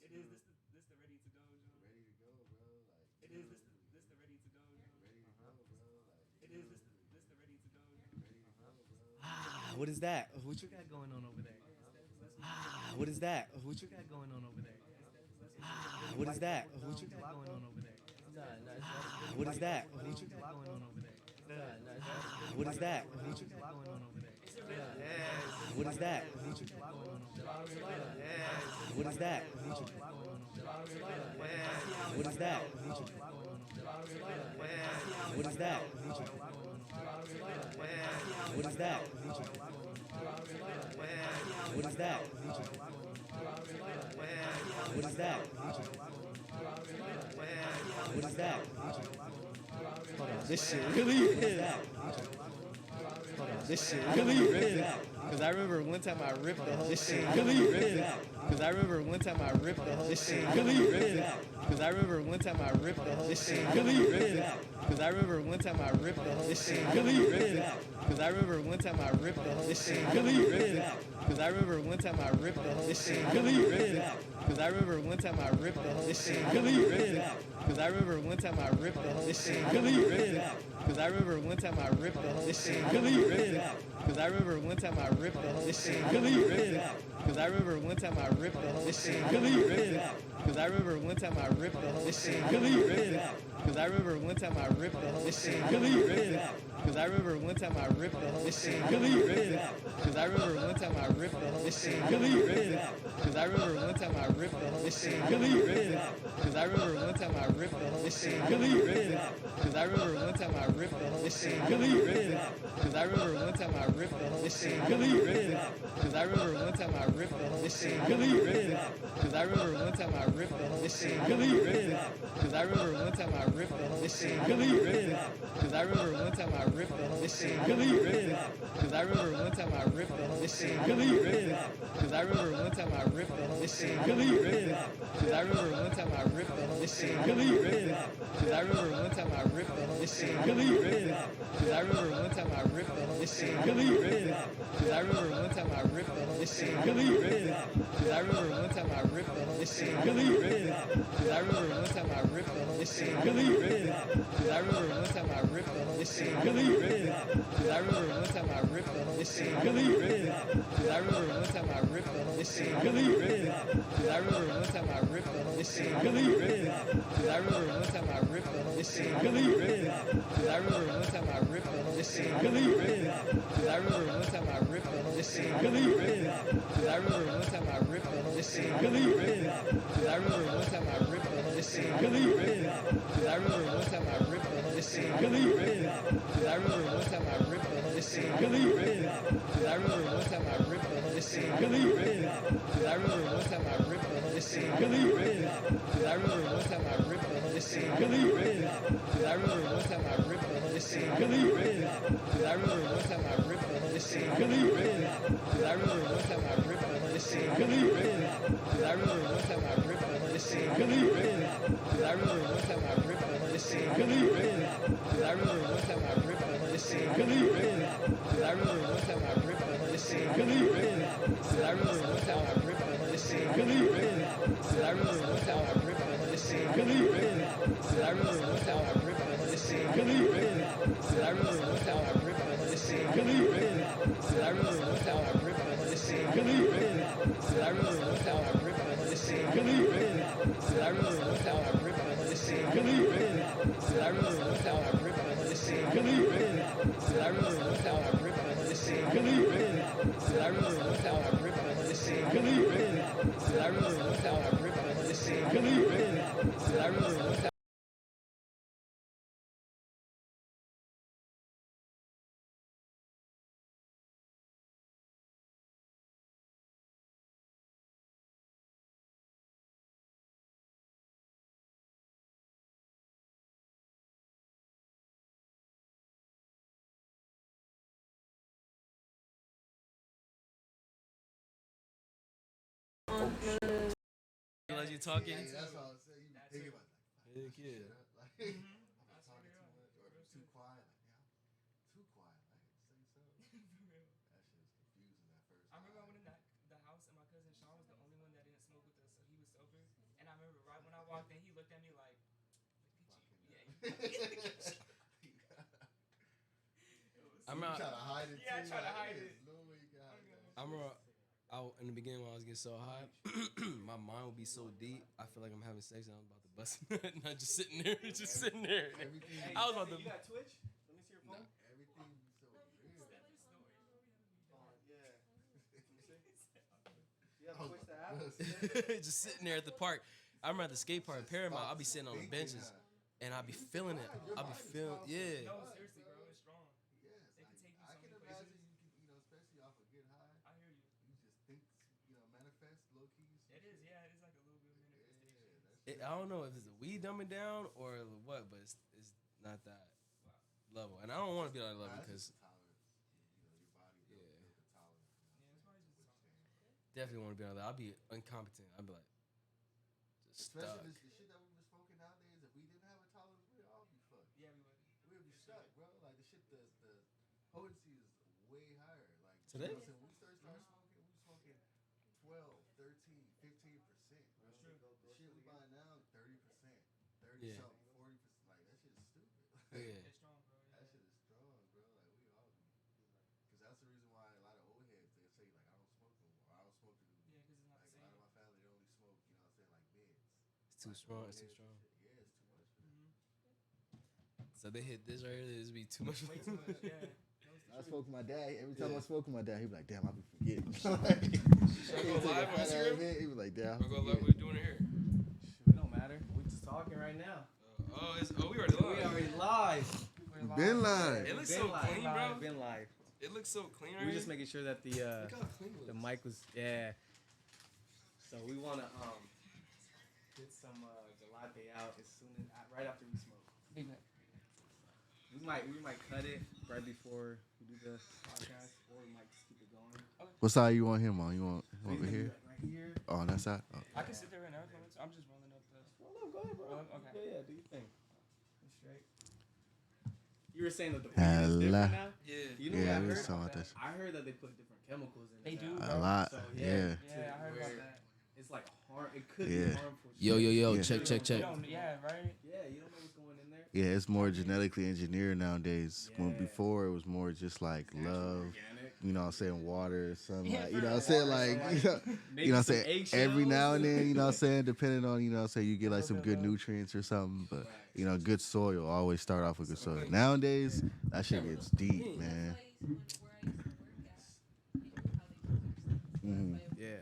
It is this the ready to go, John. Ready to go, bro. Like It is this the ready to go, John. ready to go, bro. Like It is this the ready to go, John. ready to go, bro. What is that? What you got going on over there? Oh yeah, Stephens, let's What is that? What you got going on over there? oh yeah, Stephens, let's What is that? What you got going on over there? What is that? What you got going on over there? What is that? What you got going on over there? What is that? What you got going on over there? What is that? What you got going on over there? What is that? What you got going on over there? What is that? What you got going on over there? What is that? What you got going on over there? What is that? What you got going on over there? What is that? What you got going on over there? What is that? What you got going on over there? Hold on, this shit really is. Hold on, this shit really is. Cause I remember one time I ripped the whole this shit really is. Cause I remember one time I ripped the whole this shit really is. Cause I remember one time I ripped the whole this shit really is. Cause I remember one time I ripped the whole this shit really is. Cause I remember one time I ripped the whole this shit really is. Cause I remember one time I ripped the whole this shit really is. Cause I remember one time I ripped the whole this shit really is. Cause I remember one time I ripped the whole this shit really is. Cause I remember one time I ripped the whole this shit really is. Cause I remember one time I ripped the whole this shit really is. Cause I remember one time I ripped the whole this shit really is. Cause I remember one time I ripped the whole this shit really is. Cause I remember one time I ripped the whole this shit really is. Cause I remember one time I ripped the whole this shit really is. Cause I remember one time I ripped the whole this shit really is. Cause I remember one time I ripped the whole this shit really is. Cause I remember one time I ripped the whole this shit really is. Cause I remember one time I ripped the whole this shit really is. Cause I remember one time I ripped the whole this shit really is. Cause I remember one time I ripped the whole this shit really is. Cause I remember one time I ripped the whole this shit really is. Cause I remember one time I ripped the whole this shit really is. Cause I remember one time I ripped the whole this shit really is. Cause I remember one time I ripped the whole this shit really is. Cause I remember one time I ripped the whole this shit really is. Cause I remember one time I ripped the whole this shit really is. Cause I remember one time I ripped the whole this shit really is. Cause I remember one time I ripped the whole this shit really is. Cause I remember one time I ripped the whole this shit really is. Cause I remember one time I ripped the whole this shit really is. Cause I remember one time I ripped the whole this shit really is. Cause I remember one time I ripped the whole this shit really is. Cause I remember one time I ripped the whole this shit really is. Cause I remember one time I ripped the whole this shit really is. Cause I remember one time I ripped the whole this shit really is. Cause I remember one time I ripped the whole this shit really is. Cause I remember one time I ripped the whole this shit really is. Cause I remember one time I ripped the whole this shit really is. Cause I remember one time I ripped the whole this shit really is. Cause I remember one time I ripped the whole this shit really is. Cause I remember one time I ripped the whole this shit really is. Cause I remember one time I ripped the whole this shit really is. Cause I remember one time I ripped the whole this shit really is. Cause I remember one time I ripped the whole this shit really is. Cause I remember one time I ripped the whole this shit really is. Cause I remember one time I ripped the whole this shit really is. Cause I remember one time I ripped the whole this shit really is. Cause I remember one time I ripped the whole this shit really is. Cause I remember one time I ripped the whole this shit really is. Cause I remember one time I ripped the whole this shit really is. Cause I remember one time I ripped the whole this shit really is. Cause I remember one time I ripped the whole this shit really is. Cause I remember one time I ripped the whole this shit really is. Cause I remember one time I ripped the whole this shit really is. Cause I remember one time I ripped the whole this shit really is. Cause I remember one time I ripped the whole this shit really is. Cause I remember one time I ripped the whole this shit really is. Cause I remember one time I ripped the whole this shit really is. Cause I remember one time I ripped the whole this shit really is. Cause I remember one time I ripped the whole this shit really is. Cause I remember one time I ripped the whole this shit really is. Cause I remember one time I ripped the whole this shit really is. Cause I remember one time I ripped the whole this shit really is. Cause I remember one time Let you talking? Hey, that's all I'm saying. You be thinking about Heck shit, yeah. huh? Like I'm I swear talking to too God, much or real too shit. quiet. Like too quiet. Like say something. For real. That shit is confusing at first. I remember I went in the house and my cousin Sean was the only one that didn't smoke with us, so he was sober. I remember right when I walked in, he looked at me like, I'm You out. trying to hide it Yeah, I too. try to like, hide there's it. No way you can hide that. I remember out in the beginning when I was getting so high, my mind would be so deep. I feel like I'm having sex and I'm about to bust a nut, and I'm just sitting there, Everything. I was about to. You got Twitch? Let me see your phone. Everything be so real. You have Twitch the app? just sitting there at the park. I remember at the skate park in Paramount, I'll be sitting on the benches and I'll be feeling it. I'll be feeling, yeah. No, seriously, bro, it's strong. Yes, It can take you I so can many imagine places. you can, especially off a good high, I hear you. you just think, manifest low key. It is, yeah, it is like a little bit of manifestation. I don't know if it's the weed dumbing down or what, but it's not that level. And I don't want to be on that level because Tolerance. Your body built the tolerance. Yeah, it's probably just something. definitely want to be on that. I'll be incompetent. I'll be like, just stuck. Especially the shit that we've been smoking nowadays. If we didn't have a tolerance, we'd all be fucked. Yeah, we would. We would be stuck, bro. Like the shit, the potency is way higher. Like Today? when we started smoking, we were smoking 12, 13, 15%. That's true. The shit we buy now, 30%, 30 Yeah. something, 40%. Like that shit is stupid. Yeah. It's strong, bro. Yeah. That shit is strong, bro. Like we all be, because that's the reason why a lot of old heads they say like I don't smoke no more. I don't smoke it. Yeah, because it's not Like the a lot same. of my family they only smoke, like mids. It's too strong. It's too Heads strong. and shit. Yeah, it's too much. For them. So they hit this right here. This be too much. Way too much, yeah. I spoke to my dad. Every time Yeah. I spoke to my dad, he'd be like, "Damn, I be forgetting." Should I go live on Instagram? He was like, "Damn." Or go live? We're doing it here. It don't matter. We're just talking right now. We already live. We already live. We've been live. It looks Been so live, clean, bro. Been live. It looks so clean right We're here. just making sure that the Look how clean it the looks. mic was So we wanna get some gelate out as soon as right after we smoke. Big man. We might cut it right before we do the podcast, or we might just keep it going. What side you want him on? You want over here? Right here. Oh, on that side. Oh. I can sit there right now. I'm just rolling up the. Well, no, go ahead, bro. Okay. Yeah, do your thing. Straight. You were saying that the weed is different Hello. now. Yeah. You know Yeah, what I we was heard? talking about this. I heard that they put different chemicals in They it. do, now. A bro. lot. So, Yeah. Yeah, I heard about Where that. It's like it could Yeah. be harmful. Yo, shit. Yeah. check. You don't, yeah, right? Yeah, you don't know what's going in there. Yeah, it's more genetically engineered nowadays. When Yeah. before it was more just like love. Organic. You know what I'm saying? Water, sunlight. Yeah, You know what I'm for saying? water, Like, sunlight. Maybe you know what I'm some saying? eggshells. Every now and then, you know what I'm saying? Depending on, you know what I'm saying? You get like some good Okay. nutrients or something. But, Right. you know, good soil. Always start off with good soil. Nowadays, that shit gets deep, man. Mhm. Yeah.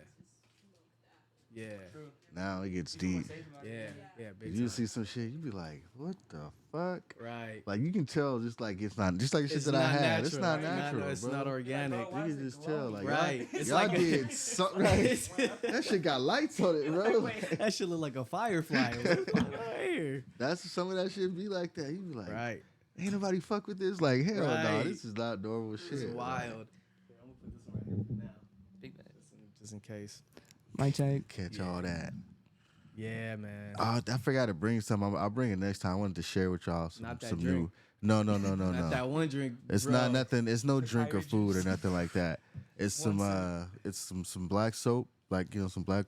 Yeah. True. Now it gets You feel more deep. safe about it. Yeah. Yeah. Big You time. see some shit, you be like, what the fuck? Right. Like, you can tell just like it's not, just like the shit It's that I not had. It's natural, not right? natural, It's bro. not organic. Like, bro, You why can is just it tell, glowing? like, Right. It's y'all like did something right. That shit got lights on it, bro. That shit look like a firefly. What's going on here? That's some of that shit be like that. You be like, Right. ain't nobody fuck with this. Like, hell no, Right. this is not normal shit. It's Like, wild. Here, I'm gonna put this one right here for now, Big man. just in case. Mic check. catch all that. Yeah, man. Oh, I forgot to bring some. I'll bring it next time. I wanted to share with y'all Not that some drink. new. No. Not that one drink. It's bro. not nothing. It's no The drink or pirate food or juice. nothing like that. It's One some black soap, like some black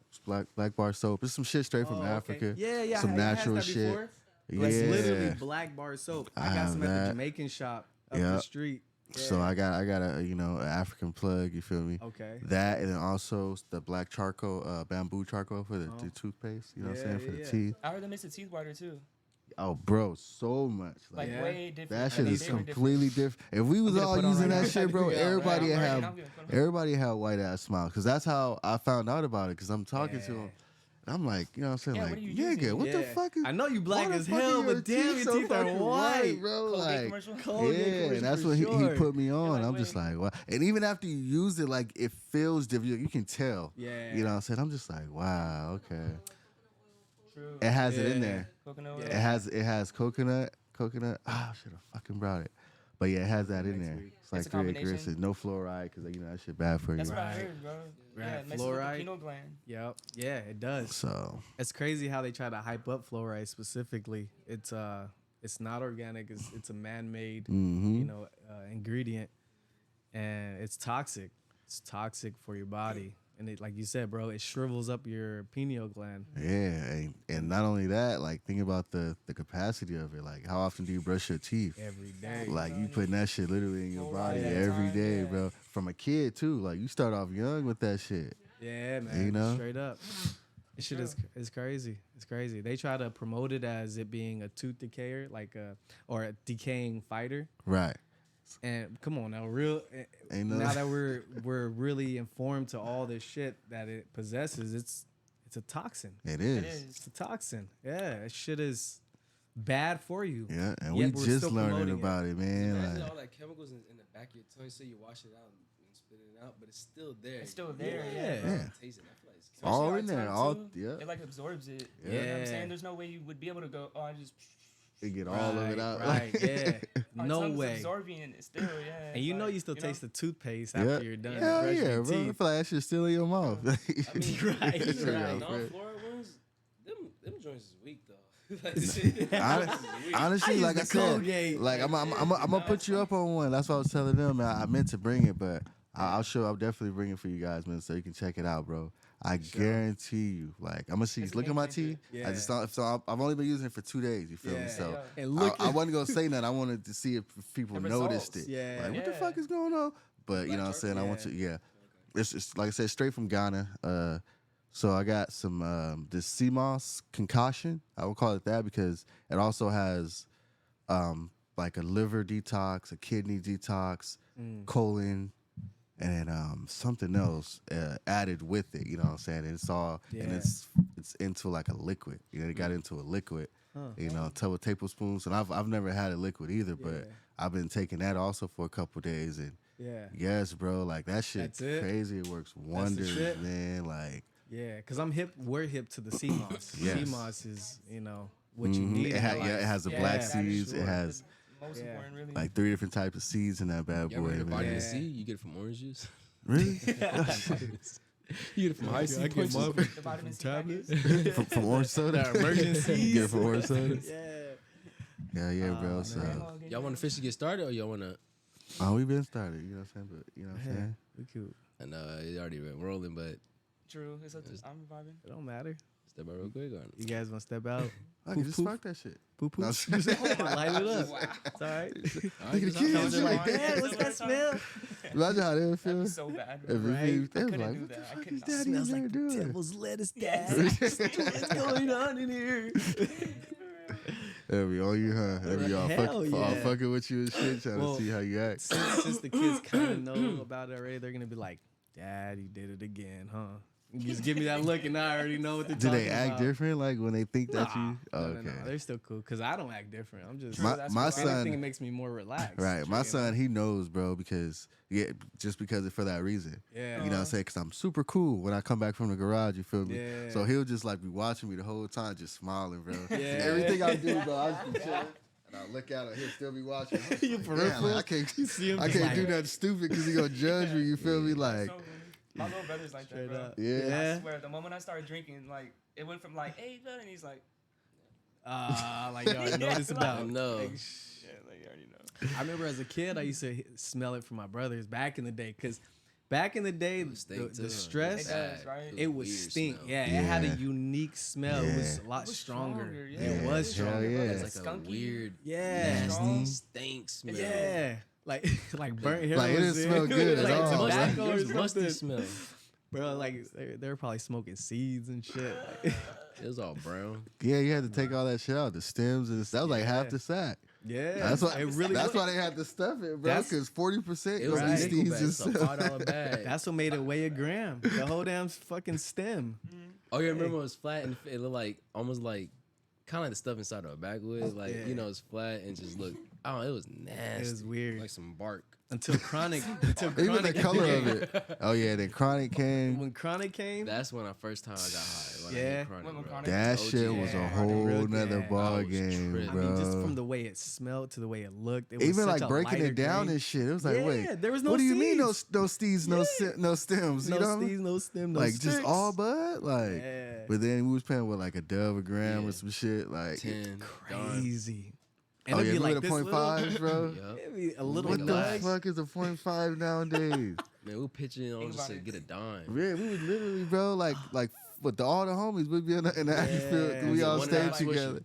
bar soap. It's some shit straight from Oh, okay. Africa. Yeah. Some it has natural that shit. before. Yeah. It's literally black bar soap. I I got have some at the that. Jamaican shop up Yep. the street. So Yeah. I got a an African plug. You feel me? Okay. That and then also the black charcoal, bamboo charcoal for the toothpaste. You know what I'm Yeah, saying, for yeah. the teeth. I heard that makes the teeth whiter too. Oh, bro, so much. Like Yeah. way different. That like, shit they is very different. completely different. If we was gonna all put on using right that now. shit, bro, Yeah, everybody right. would I'm have gonna put on. everybody had white ass smile. Because that's how I found out about it. Because I'm talking to Yeah. him. I'm like, you know what I'm saying? Yeah, like, what are you nigga, using? what the Yeah. fuck is I know you black why the as fuck hell, are your but damn, your so teeth are fucking white. bro. Colgate Like, commercial. Colgate yeah, commercial and that's for what he sure. put me on. like, I'm just wait. like, wow. And even after you use it, like, it feels different. You can tell. Yeah. You know what I'm saying? I'm just like, wow, okay. True. It has it in Yeah. there. Coconut oil. Yeah. It has coconut. Ah, should have fucking brought it. But yeah, it has that in Next there. week. It's like It's a 3 acres. combination. It's no fluoride because that shit bad for you. That's what I Right. heard, bro. Right. Yeah, it messes with the Fluoride. pineal gland. Yep. Yeah, it does. So It's crazy how they try to hype up fluoride specifically. It's not organic. It's a man-made ingredient, and it's toxic. It's toxic for your body. and it, like you said, bro, it shrivels up your pineal gland. Yeah, and not only that, like think about the capacity of it. Like how often do you brush your teeth? Every day. Like you putting that shit literally in your Full body body at a every time, day, yeah. bro. From a kid too. Like you start off young with that shit. Yeah, man. You know? Straight up. This shit is crazy. It's crazy. They try to promote it as it being a tooth decayer, or a decaying fighter. Right. And come on now, Ain't no- now that we're really informed to all this shit that it possesses, it's a toxin. It It is. is. It's a toxin. Yeah, that shit is bad for you. Yeah, and Yet we we're just still learning promoting it. about it, man. Imagine Like all that chemicals in the back of your tongue. So you wash it out and spit it out, but it's still there. It's still there. Yeah. Yeah. Yeah. Taste it. I feel like it's Especially all our in there. tongue, All too. yeah. It like absorbs it. Yeah. You know what I'm Yeah. saying? There's no way you would be able to go, oh, I just. They get all of it out. Right, yeah. Our No tongue's way. absorbing it still, yeah. And you know like, you still taste the toothpaste Yeah. after you're done Hell brushing yeah, your bro. I teeth. feel like that shit's still in your mouth. I mean, Right, the right. non-fluoride ones, them joints is weak though. Like, this shit- Honestly, I like I use the said, Colgate. like I'm gonna put you up on one. That's what I was telling them, man. I meant to bring it, but I'll definitely bring it for you guys, man, so you can check it out, bro. I guarantee you, like I'm gonna see. It's a Look at my game teeth. changer. I just thought, so I've only been using it for 2 days. You feel me? Yeah. So Yeah. And look I at wasn't gonna say nothing. I wanted to see if people The noticed results. it. Yeah. Like what the Yeah. fuck is going on? But you know what I'm saying? I want to. Yeah. It's like I said, straight from Ghana. So I got some this sea moss concoction. I would call it that because it also has like a liver detox, a kidney detox, colon, and then something else added with it. You know what I'm saying? And it's all and Yeah. it's into like a liquid. You know, it got into a liquid. You know, a tablespoons, and I've never had a liquid either, but Yeah. I've been taking that also for a couple days, and Yeah. yes, bro, like that shit That's it? crazy. It works wonders, shit? man. Like Yeah, because we're hip to the sea moss. Yes. Sea moss is, what you need. it, in your it has the Yeah, black that is seeds. sure. It has Most Yeah. important, really. like 3 different types of seeds in that bad You ever boy, heard of man. vitamin Yeah. C? You get it from orange juice. Really? You get it from high C punches. the vitamin C tablets. packets. from orange soda. Emergencies. Get it from orange soda. Yeah. Yeah, bro. So Grandma get Y'all want to officially get started, or y'all want to? we been started. You know what I'm saying? But you know what I'm saying? We cool. I know it already been rolling, but True. It's up to, I'm vibing. It don't matter. step out real quick. Or You guys want to step out? I can Poof, just poof. fuck that shit. Poop No, poop. Light it up. It's all right. All Look at the just kids. hop on. Like, Man, what's that smell? Imagine how they would That'd feel. be so bad. If Bro. it Right. be- I they was couldn't like, do what the that. I fuck could is not. daddy in Smells there like doing? devil's lettuce, Yes. Dad. What's going on in here? That'd be on you, huh? That'd be all, Hell all yeah. fucking with you and shit, trying Well, to see how you act. Since the kids kind of know about it already, they're gonna be like, "Dad, you did it again, huh?" You just give me that look, and I already know what they're Do talking they act about. different, like when they think that Nah. you? Oh, No, okay. no, they're still cool because I don't act different. I'm just My, That's my cool. if anything, it son, makes me more relaxed. right? My you know? son, he knows, bro, because just because for that reason. Yeah. You know what I'm saying? Because I'm super cool when I come back from the garage. You feel me? Yeah. So he'll just like be watching me the whole time, just smiling, bro. Yeah. Everything I do, bro, I just be chilling. And I look at him, he'll still be watching. I'm just You like, for damn, real? like, I can't, You see him I just can't like- do nothing stupid because he gonna judge me. You feel me? Like, So, my little brother's like that, Straight bro. up. Yeah. I swear, the moment I started drinking, like, it went from like, hey, bud, and he's like, Like y'all know Yeah, this like- about. No. yeah, like, you already know. I remember as a kid, I used to smell it from my brothers back in the day. Because back in the day, It stink too. the stress, It does, right? it would Weird stink. smell. Yeah, it had a Yeah. unique smell. It was a lot It was stronger. stronger, yeah. It was Hell stronger. yeah. It's like Skunky. a weird, Yeah. nasty, stink smell. Yeah. Like burnt hair. Like, it was didn't in. smell good at Like all, Musty, tobacco it or was musty something. smell. Bro, like they were probably smoking seeds and shit. Like, It was all brown. yeah, you had to take all that shit out, the stems, and that was like half Yeah. the sack. yeah, That's why. it really. That's why they had to stuff it, bro. That's- Because 40% It was gonna a be nickel seeds bag, and it's a stuff. $5 bag. That's what made it weigh a gram. The whole damn fucking stem. Oh, you remember it was flat and it looked like almost like kind of like the stuff inside of a backwood. Like, Yeah. you know, it's flat and just looked, oh, it was nasty. It was weird. Like some bark. Until chronic. Even the color of it. Oh yeah, then chronic came. When chronic came, That's when I first time I got high. When I Yeah. hit chronic, When bro. Chronic- That OG. shit was a Yeah, whole real nother good. ball I was game, tripping. I bro. mean, just from the way it smelled to the way it looked, it was Even such like a breaking lighter it down green. and shit. It was like, Yeah, wait, there was no what do you mean seeds. no steeds, no stems? No you know what I mean? steeds, no stem, no Like just sticks. all bud, like. Yeah. But then we was paying with like a dove a gram Yeah. or some shit, like. 10. Crazy. And Oh yeah, it'd be remember like the this little, 0.5s, bro. Yup. it'd be a little What the glass. fuck is a 0.5 nowadays? Man, we'll pitch in on Think just about to it. get a dime. Yeah, we would literally, bro, like with all the homies, we'd be in the action. We Yeah, all one stayed and a half together.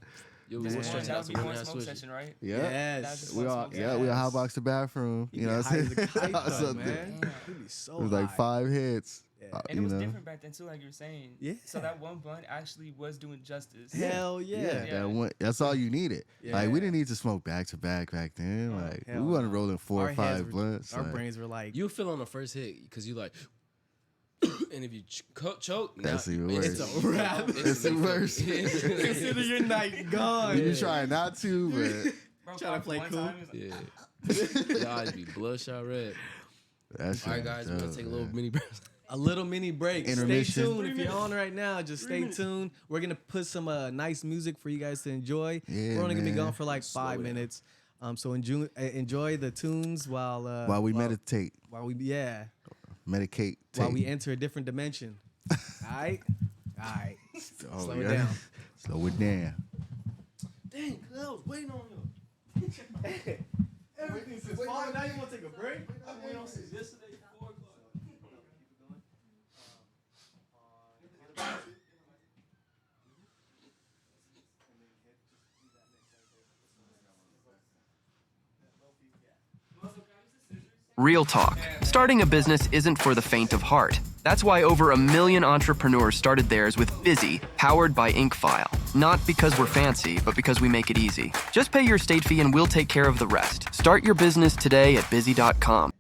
Yo, Just we'll one, stretch it that out would to be one one and a half smoke switches. session, right? Yeah. Yes. We all, smoke yeah, we all gas. hotbox the bathroom. You know what I'm high as saying? a kite, Or though, something. man. Damn. We'd be so It was like high. 5 hits. Yeah. And you it was know? different back then too, like you were saying. Yeah. So that one blunt actually was doing justice. Hell yeah. Yeah. That's all you needed. Like we Yeah. didn't need to smoke back to back then. Oh, Like we hell wasn't no. rolling 4 Our or heads 5 were- blunts. Our like, brains were like, You'll feel on the first hit because you like, and if you choke, now That's even it's worse. it's a wrap. It's the worst. Consider your night gone. You trying not to, but Bro, Tryna caught play one cool. time, he was like, Yeah. Your eyes be bloodshot red. that's All right, guys, we're gonna take a little mini break. A little mini break. Intermission. Stay tuned. If you're on right now, just stay tuned. We're gonna put some nice music for you guys to enjoy. Yeah, We're only gonna be man. gone for like 5 minutes. So enjoy the tunes while we meditate, while we medicate, while we enter a different dimension. All right. Slow it down. Slow it down. Dang, cuz I was waiting on you. Everything since 5. Now you want to take a break? I've been on since yesterday, 4 o'clock. Real talk. Starting a business isn't for the faint of heart. That's why over 1 million entrepreneurs started theirs with Busy, powered by Inkfile. Not because we're fancy, but because we make it easy. Just pay your state fee and we'll take care of the rest. Start your business today at busy.com.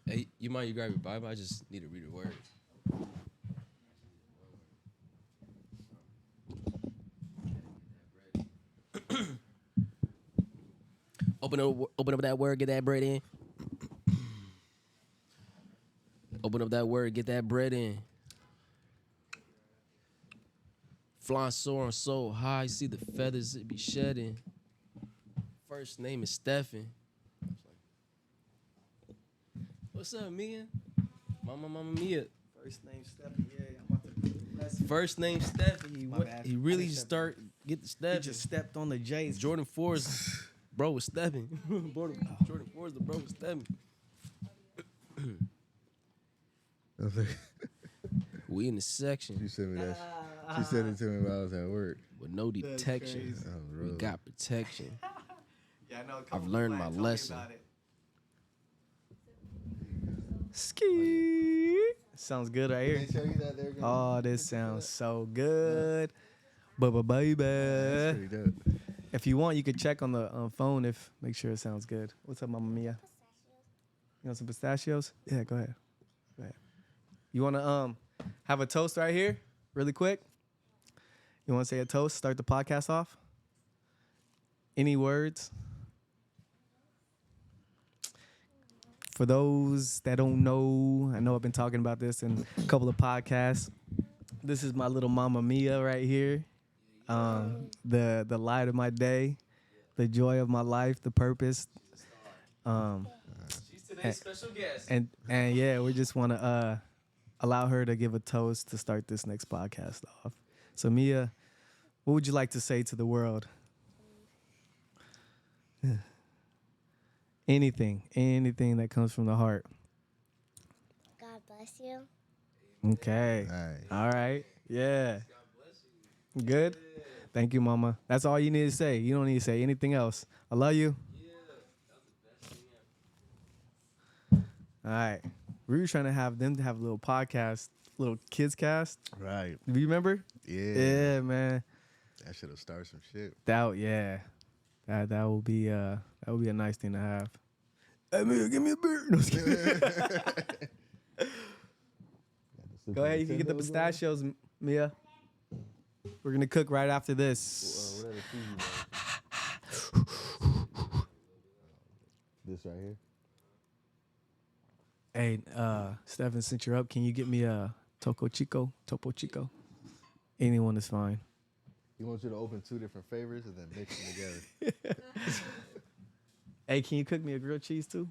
Hey, you mind you grab your Bible? I just need to read a word. Open up that word, get that bread in. Open up that word, get that bread in. Flying soaring so high, see the feathers it be shedding. First name is Stephen. What's up, Mia? Mama Mia. First name Stephen. Yeah, I'm about to bless you. First name Stephen. My bad. He I really didn't start get the He Stephen. just stepped on the J's. Jordan 4's bro was Stephen. Jordan 4's the bro was Stephen. We in the section She sent me that. She sent it to me while I was at work. with no detection. crazy. Oh, We bro. got protection. Yeah, I know. I've learned my lesson. Ski. Sounds good right here. They tell you that they're Oh, this sounds so good. Baby. That's pretty dope. If you want, you could check on the phone if make sure it sounds good. What's up, Mama Mia? You want some pistachios? Yeah, go ahead. Go ahead. You want to have a toast right here, really quick? You want to say a toast? Start the podcast off. Any words? For those that don't know, I know I've been talking about this in a couple of podcasts. This is my little Mama Mia right here. The light of my day, the joy of my life, the purpose. She's today's special guest. And yeah, we just want to allow her to give a toast to start this next podcast off. So Mia, what would you like to say to the world? Anything that comes from the heart. God bless you. Okay. Nice. All right. Yeah. Good. Thank you, Mama. That's all you need to say. You don't need to say anything else. I love you. All right. We were trying to have them to have a little podcast, little kids cast. Right. Do you remember? Yeah. Yeah, man. That should have started some shit. That will be a nice thing to have. Hey, Mia, give me a beer. No, just kidding. Go ahead, you can get the pistachios, Mia. We're gonna cook right after this. This right here. Hey, Stephen, since you're up, can you get me a Topo Chico? Anyone is fine. He wants you to open 2 different favors and then mix them together. Hey, can you cook me a grilled cheese too?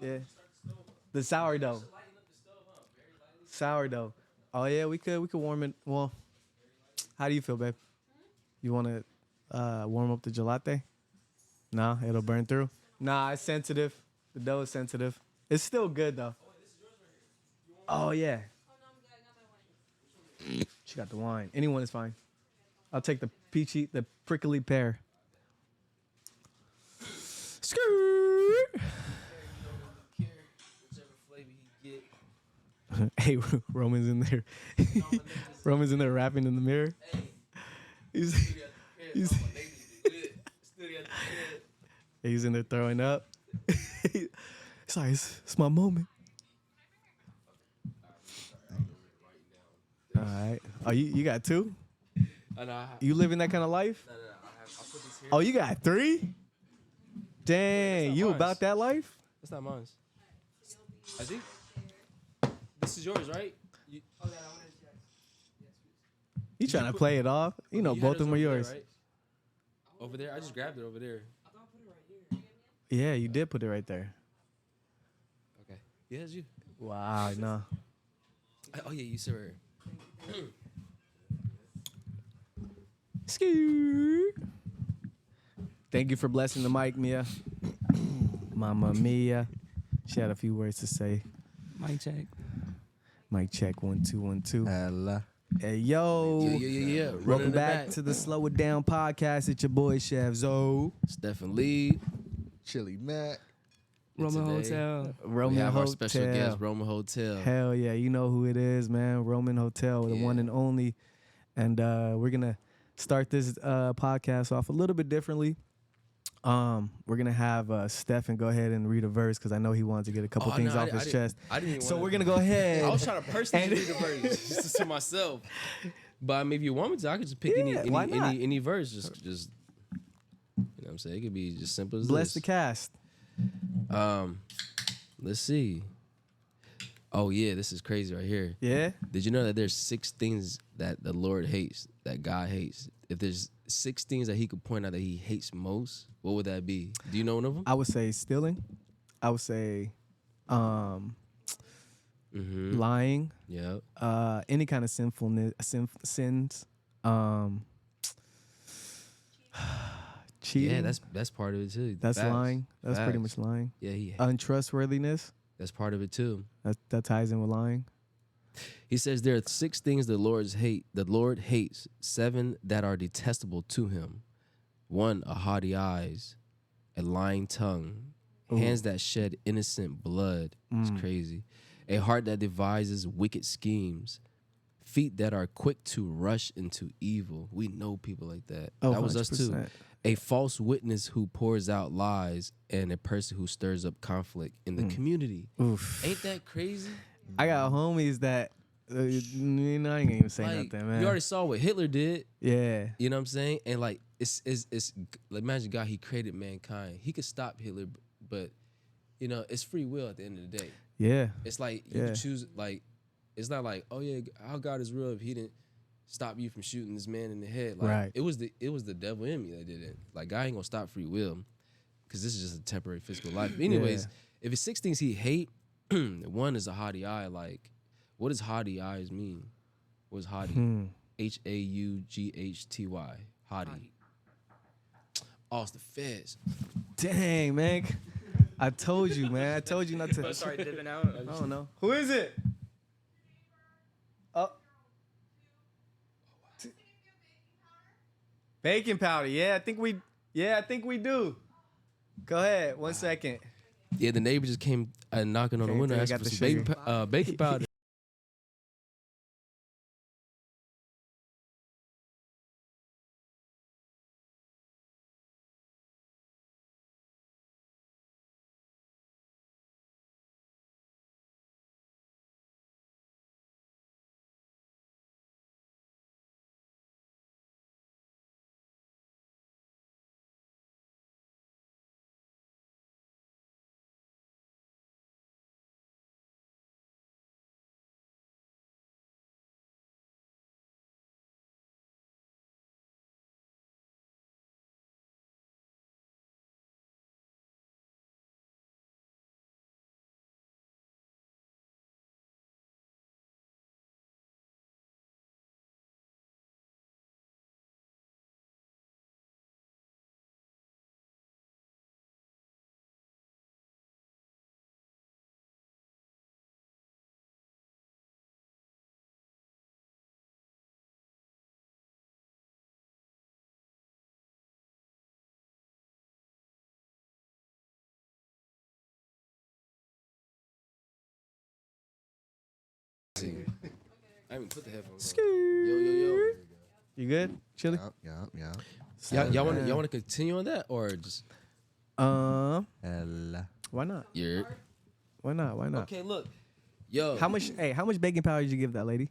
Yeah. The sourdough. Sourdough. Oh yeah, we could warm it. Well, how do you feel, babe? You want to warm up the gelate? Nah, it'll burn through. Nah, it's sensitive. The dough is sensitive. It's still good though. Oh yeah. She got the wine. Anyone is fine. I'll take the the prickly pear. Skirt. Hey, Roman's in there. Roman's in there rapping in the mirror. He's in there throwing up. It's like, it's my moment. All right. Oh, you got 2? You living that kind of life? I'll put this here. Oh, you got 3? Dang, you mine. about that life? That's not mine. I think this is yours, right? You trying to play it off? You know, had both of those them are over there, yours. right? Over there? I just grabbed it over there. Yeah, you did put it right there. Okay. Yeah, it's you. Wow, no. Oh, yeah, you sir. Ski. Thank you for blessing the mic, Mia. Mama Mia. She had a few words to say. Mic check. Mic check 1 2 1 2. Hello. Hey yo. Yeah. Welcome back to the Slow It Down podcast. It's your boy Chef Zoe. Stephen Lee. Chili Mac. Roman Today, Hotel. Roman we have Hotel. our special guest, Roman Hotel. Hell yeah, you know who it is, man. Roman Hotel, the one and only. And we're gonna start this podcast off a little bit differently. We're gonna have Stefan go ahead and read a verse because I know he wanted to get a couple things off his chest. I didn't even So wanna- we're gonna go ahead. I was trying to personally read a verse just to myself. But I mean, if you want me to, I could just pick why not? any verse. Just you know what I'm saying? It could be just simple as Bless this. the cast. Let's see. Oh yeah, this is crazy right here. Yeah. Did you know that there's 6 things that the Lord hates, that God hates? If there's 6 things that he could point out that he hates most, what would that be? Do you know one of them? I would say stealing. I would say lying. Yeah. Any kind of sinfulness, sins. Cheating. Yeah, that's part of it too. That's Facts. lying. That's pretty Facts. much lying. Yeah, Untrustworthiness. that's part of it too. That ties in with lying. He says there are 6 things the Lord hates, 7 that are detestable to him. 1, a haughty eyes, a lying tongue, hands that shed innocent blood. It's crazy. A heart that devises wicked schemes, feet that are quick to rush into evil. We know people like that. Oh, That was us too. 100%. A false witness who pours out lies, and a person who stirs up conflict in the community. Oof. Ain't that crazy? I got homies that I ain't gonna even say Like, nothing, man. you already saw what Hitler did. Yeah. You know what I'm saying? And like it's like, imagine God, he created mankind. He could stop Hitler, but you know, it's free will at the end of the day. Yeah. It's like you Yeah. can choose, like, it's not like, oh yeah, how God is real if he didn't stop you from shooting this man in the head. Like Right. it was the devil in me that did it. Like God ain't gonna stop free will, because this is just a temporary physical life. But anyways, if it's 6 things he hate, 1 is a haughty eye. Like, what does haughty eyes mean? What is haughty? Haughty. Haughty. Oh, it's the feds. Dang, man. I told you, man. I told you not to. Sorry, dipping out. I don't know. Who is it? Oh. Baking powder. Yeah, I think we do. Go ahead. 1 second. Yeah, the neighbor just came knocking on the Came window through, asking got for the some sugar. baking powder. I didn't even put the headphones on. Yo. You good? Chili? Yeah. Y'all want to continue on that or just? Ella. Why not? Yeah. Why not? Why not? Okay, look. Yo. How much baking powder did you give that lady?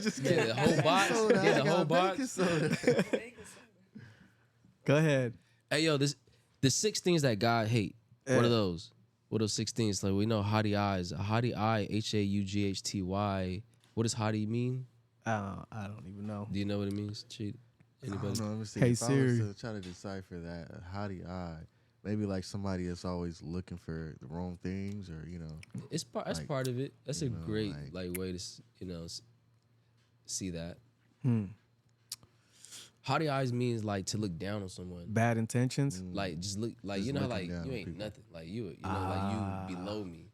Just Yeah, the whole box. Yeah, the whole box. Go ahead. Hey, yo, the 6 things that God hate. What are those? What are those 6 things? Like, we know haughty eyes. A haughty eye, Haughty. What does haughty mean? I don't even know. Do you know what it means? Cheat. Anybody? I don't know. Let me see. Hey, if I Siri. was to try to decipher that, haughty eye, maybe like somebody that's always looking for the wrong things, or That's like, part of it. That's a you know, great like- way to see that. Haughty eyes means like to look down on someone. Bad intentions. Like just look like Just like looking down you on ain't people. nothing. Like like you below me.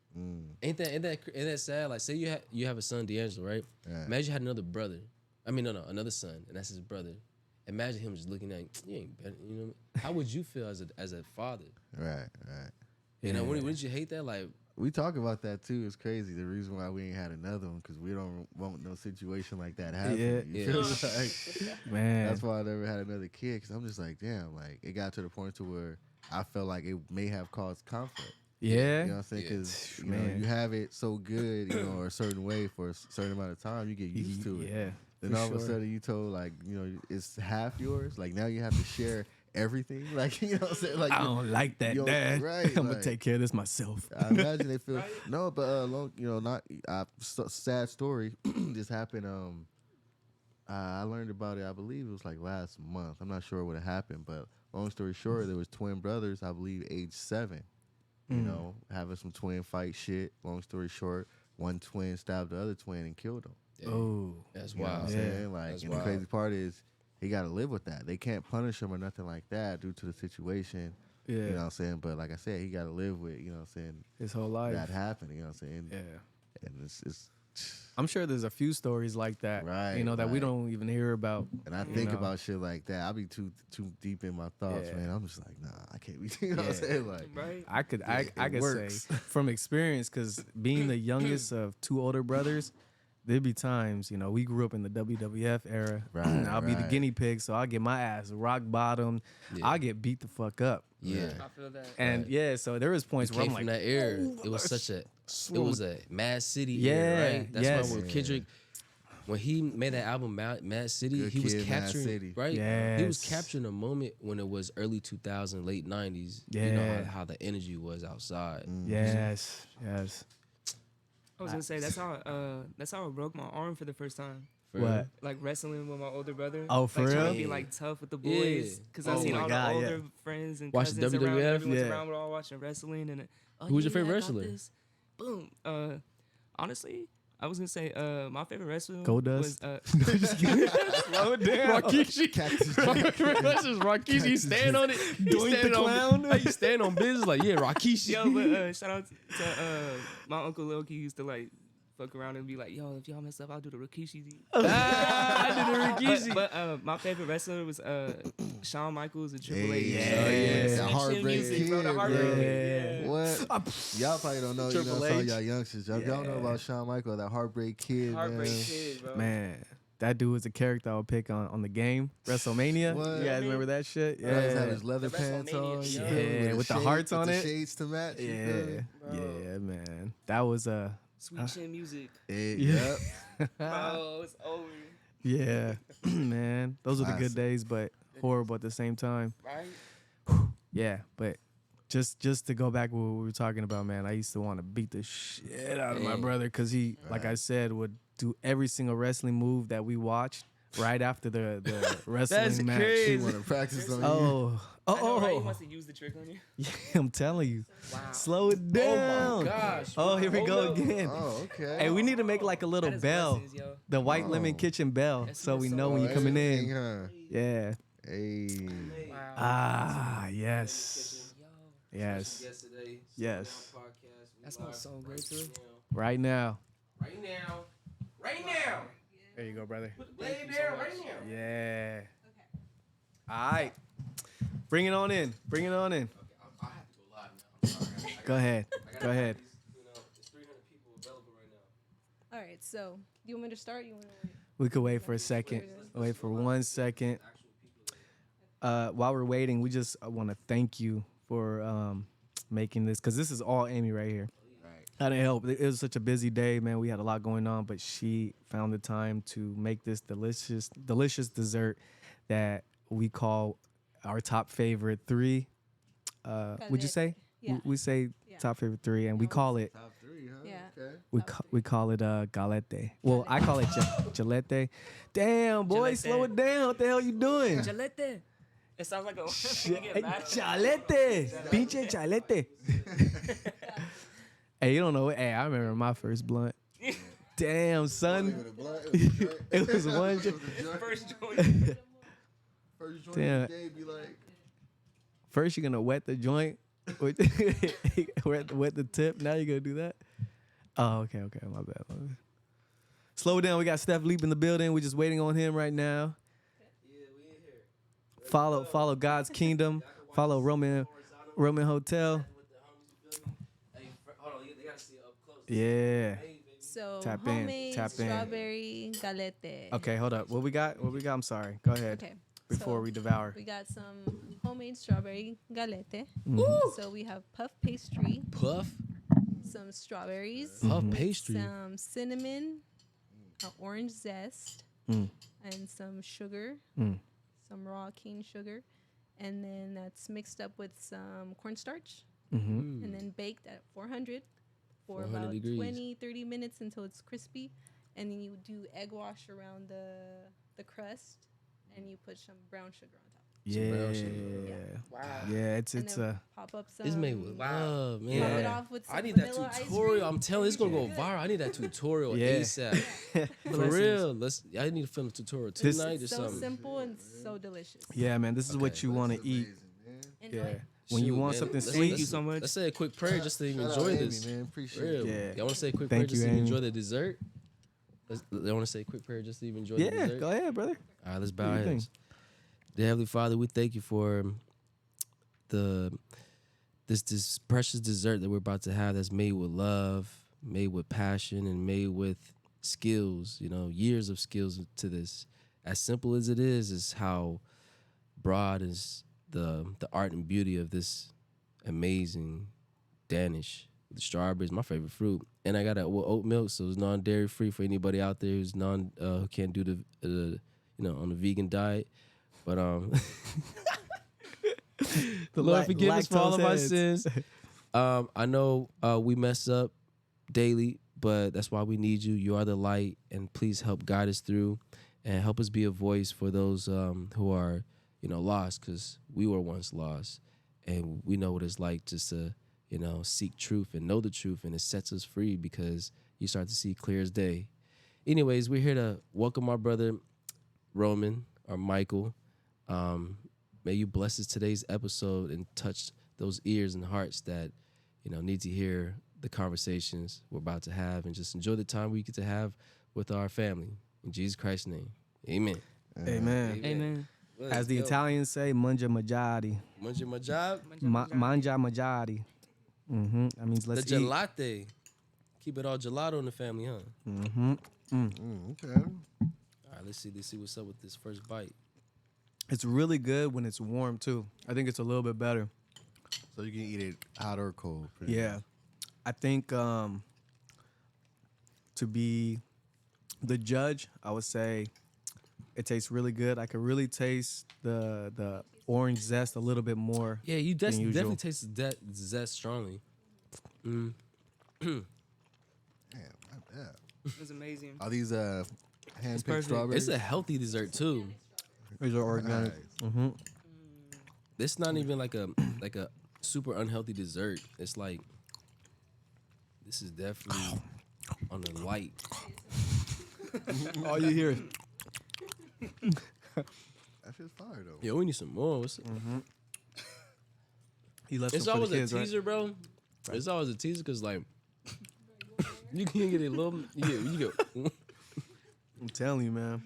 Ain't that sad? Like say you have a son, D'Angelo, right? Yeah. Imagine you had another brother. I mean no, another son, and that's his brother. Imagine him just looking at you ain't better. You know, how would you feel as a father? Right. You know, wouldn't you hate that? Like We talk about that too. It's crazy. The reason why we ain't had another one because we don't want no situation like that happen. Yeah. You feel me? Like, Man. that's why I never had another kid because I'm just like, damn. Like it got to the point to where I felt like it may have caused conflict. Yeah. You know what I'm saying? Because you know Man. you have it so good, you know, or a certain way for a certain amount of time, you get used to it. Yeah. Then for all of a sure. sudden you told like, you know, it's half yours. Like now you have to share everything. Like you know what I'm saying? Like I don't like that, you know, Dad. right, I'm gonna like- take care of this myself. I imagine they feel no, but long, you know, not sad story. This happened. I learned about it. I believe it was like last month. I'm not sure what happened, but long story short, there was twin brothers. I believe age 7. You know, having some twin fight shit. Long story short, one twin stabbed the other twin and killed him. Yeah. Oh, That's You know what wild. I'm saying? Like, That's and the wild. crazy part is he got to live with that. They can't punish him or nothing like that due to the situation. yeah. You know what I'm saying? But like I said, he got to live with, you know what I'm saying, His whole life. that happened. You know what I'm saying? Yeah. And it's I'm sure there's a few stories like that, Right, you know, that we right. don't even hear about. and I you think know. about shit like that. I'll be too deep in my thoughts, Yeah. man. I'm just like, nah, I can't be. You know what I'm Yeah. saying? Like, Right. I could it could works. say from experience, because being the youngest of 2 older brothers, there'd be times, you know, we grew up in the WWF era. Right, I'll be the right. guinea pig, so I'll get my ass rock bottom. Yeah. I'll get beat the fuck up. Yeah. I feel that. And Right. yeah, so there was points It where came I'm from like, that era. It was such a. It was a Mad City era, Yeah, right? That's yes. why when Kendrick, when he made that album Mad City, Good he was Kid, Mad capturing City. right. He was Yes. capturing a moment when it was early 2000s, late 90s. You know Yeah. how the energy was outside. yes. I was gonna say that's how I broke my arm for the first time. For What? real. Like wrestling with my older brother. Oh, for like, Trying real? to be like tough with the Yeah. boys because I Oh seen my all God, the yeah. older friends and Watch the cousins around. WWF? Everyone's Yeah. around. We're all watching wrestling and oh, Who was your yeah, favorite I got wrestler? this. Boom. Honestly, I was gonna say my favorite wrestler Goldust? was Just kidding. Slow it down. Rakishi. Cactus That's just Rakishi. You stand on it. You Doink the stand on. clown. You stand on business like Rakishi. yo, but shout out to my uncle Lil. He used to like fuck around and be like, yo, if y'all mess up, I'll do the Rikishi. I did the Rikishi. But my favorite wrestler was Shawn Michaels and Triple Hey, H. yeah. That Switch Heartbreak music, bro, the Kid, Heartbreak bro. Kid, yeah. What? Y'all probably don't know. Triple You know, some of H. y'all youngsters. Y'all don't know about Shawn Michaels, that Heartbreak Kid, Heartbreak man. Kid, bro. Man, that dude was a character I would pick on the game WrestleMania. What? You guys remember that shit? Yeah. Always had Yeah, his leather The pants on. WrestleMania you show. feel me, Yeah, with the shade- hearts on with it. the shades to match. you feel yeah, me? yeah, man. That was Sweet chin music. Yep. Bro, it's over. yeah, man. Those were the good Classic. days, but horrible at the same time. Right? Yeah, but just to go back to what we were talking about, man, I used to want to beat the shit out of my Man. brother because he, like I said, would do every single wrestling move that we watched right after the wrestling That's match. crazy. He want to practice on you. Oh, I know, right? He oh, wants to use the trick on you. yeah, I'm telling you. Wow. Slow it down. Oh my gosh. Oh, here we Hold go up. again. Oh, okay. Hey, we need to make like a little That is bell, blessings, yo. the white lemon Oh. kitchen bell, That's so we so know when Oh, you're coming everything, in. huh? Yeah. Hey. Wow. Ah, yes. Yo, Yes. Yesterday. Yes. that smells so good too. Right now. Right now. Right now. There you go, brother. Lay it down right now. Yeah. All right. Bring it on in. Bring it on in. I have to go live now. I'm sorry. Go ahead. Go ahead. There's 300 people available right now. All right, so do you want me to start? You want to wait? We could wait for a second. Wait for 1 second. While we're waiting, we just want to thank you for making this, because this is all Amy right here. I didn't help. It was such a busy day, man. We had a lot going on, but she found the time to make this delicious dessert that we call our top favorite 3. Would you say? Yeah. We say Yeah. top favorite 3, and we call it Top 3, huh? Yeah. Okay. we call it galette. Well, I call it gelette. Damn, boy, Gelette. slow it down. What the hell you doing? Jalete. It sounds like a you get mad. Chalete, pinche chalete. Hey, you don't know it. Hey, I remember my first blunt. Damn, son. It was one. First joint. First joint Damn. of the day be like, First, you're gonna wet the joint, wet the tip. Now you're gonna do that. Oh, okay, my bad. Slow it down. We got Steph Leap in the building. We're just waiting on him right now. Follow God's Kingdom. Follow Roman Hotel. Hey, hold on. They got Yeah. So Tap in, homemade tap in. strawberry galette. Okay, hold up. What we got? What we got? I'm sorry. Go ahead. Okay. Before so we devour. we got some homemade strawberry galette. Mhm. So we have puff pastry, Puff, some strawberries, puff Mhm. pastry. some cinnamon, orange zest, Mm. and some sugar, Mm. some raw cane sugar, and then that's mixed up with some cornstarch, Mhm. and then baked at 400 for 400 about degrees. 20-30 minutes until it's crispy, and then you do egg wash around the crust, and you put some brown sugar on top. Yeah. brown sugar. Wow. Yeah. It's And then a. pop up some. It's made with love, man. Top Yeah. it off with some I need that vanilla ice tutorial. cream. I'm telling you, it's gonna go Good. viral. I need that tutorial Yeah. ASAP. For Blessings. real. I need to film a tutorial This- tonight or It's so something. simple and so delicious. Yeah, man. This is what you want to eat. Enjoy. Yeah. When you Shoot, want man, something let's- sweet. Thank you so much. Let's say a quick prayer just to even Shout out enjoy Amy, this. man. For Appreciate real. it. Yeah. Y'all want to say a quick Thank prayer just you, to even Amy. enjoy the dessert? They want to say a quick prayer just to even enjoy the Yeah. dessert? Go ahead, brother. All right, let's Do bow our your thing. heads. Dear Heavenly Father, we thank you for this precious dessert that we're about to have that's made with love, made with passion, and made with skills, years of skills to this. As simple as it is how broad is the art and beauty of this amazing Danish. The strawberries, my favorite fruit. And I got oat milk, so it's non-dairy free for anybody out there who's who can't do the on the vegan diet. But the Lord forgive us for all of our sins. I know we mess up daily, but that's why we need you. You are the light, and please help guide us through and help us be a voice for those who are, lost, because we were once lost, and we know what it's like just to, seek truth and know the truth, and it sets us free because you start to see clear as day. Anyways, we're here to welcome our brother Roman or Michael. May you bless us today's episode and touch those ears and hearts that, need to hear the conversations we're about to have, and just enjoy the time we get to have with our family. In Jesus Christ's name, amen. Amen. Amen. As the Italians say, manja majari. Munching my job. Manja majari. That means The let's eat. gelate. Keep it all gelato in the family, huh? Okay. All right, let's see what's up with this first bite. It's really good when it's warm too. I think it's a little bit better. So you can eat it hot or cold. pretty Yeah. much. I think to be the judge, I would say it tastes really good. I could really taste the orange zest a little bit more. Yeah, you than usual. definitely taste that zest strongly. Damn, not bad. It's amazing. Are these hand-picked perfect. strawberries? It's a healthy dessert too. These are organic. Nice. It's not even like a super unhealthy dessert. It's like this is definitely on the light. All you hear is That shit's fire though. Yeah, we need some more. What's he left It's some for always the kids, a teaser, bro. It's always a teaser because like you can get a little. You go. right? I'm telling you, man.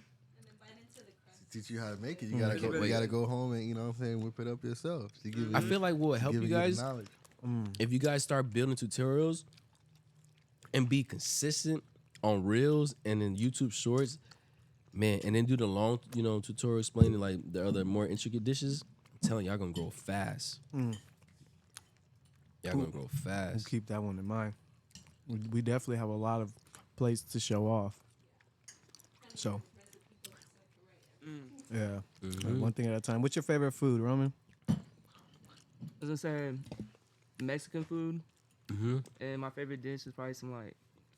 To teach you how to make it, you gotta go home and whip it up yourself. She give I feel like what will help you guys the knowledge. if you guys start building tutorials and be consistent on Reels and in YouTube Shorts, man, and then do the long, tutorial explaining like the other more intricate dishes. I'm telling y'all gonna grow fast. Y'all gonna grow We'll fast. keep that one in mind. We definitely have a lot of places to show off. So, yeah, one thing at a time. What's your favorite food, Roman? I was gonna say Mexican food, and my favorite dish is probably some like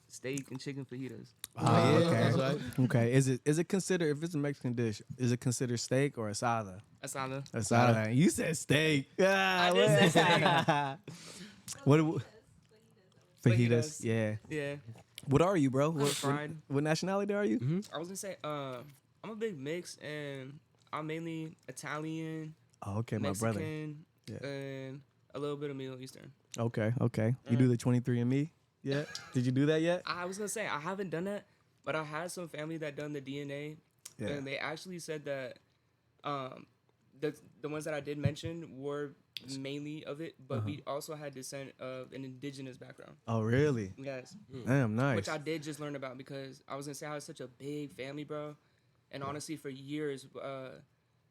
steak and chicken fajitas. Oh, yeah, okay. that's right. Okay. Is it considered, if it's a Mexican dish, is it considered steak or asada? Asada. Asada. You said steak. I did say steak. What? Fajitas. Fajitas. Yeah. Yeah. What are you, bro? Fried. What nationality are you? I was gonna say I'm a big mix, and I'm mainly Italian, Oh, okay, my brother. Mexican, Yeah. and a little bit of Middle Eastern. Okay. You do the 23andMe yet? Did you do that yet? I was gonna say I haven't done that, but I had some family that done the DNA, Yeah. and they actually said that the ones that I did mention were mainly of it, but we also had descent of an indigenous background. Oh, really? Yes. Damn, nice. Which I did just learn about because I was gonna say I was such a big family, bro. And honestly, for years,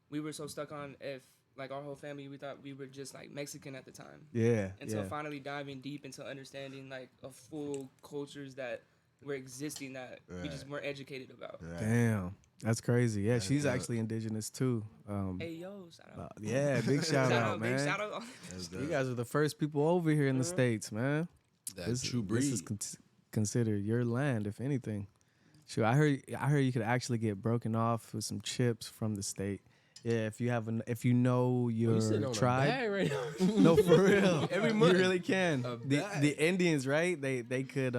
we were so stuck on if like our whole family, we thought we were just like Mexican at the time. Yeah. Until finally diving deep into understanding like a full cultures that were existing that we just weren't educated about. Damn. That's crazy. Yeah, she's actually indigenous too. Hey yo, shout out. Yeah, big shout out, man. Big shout out. You guys are the first people over here in the States, man. That's true breed. This is considered your land, if anything. Sure, I heard you could actually get broken off with some chips from the state. Yeah, if you know your tribe. Right now. No, for real. Every month. You really can. The Indians, right? They could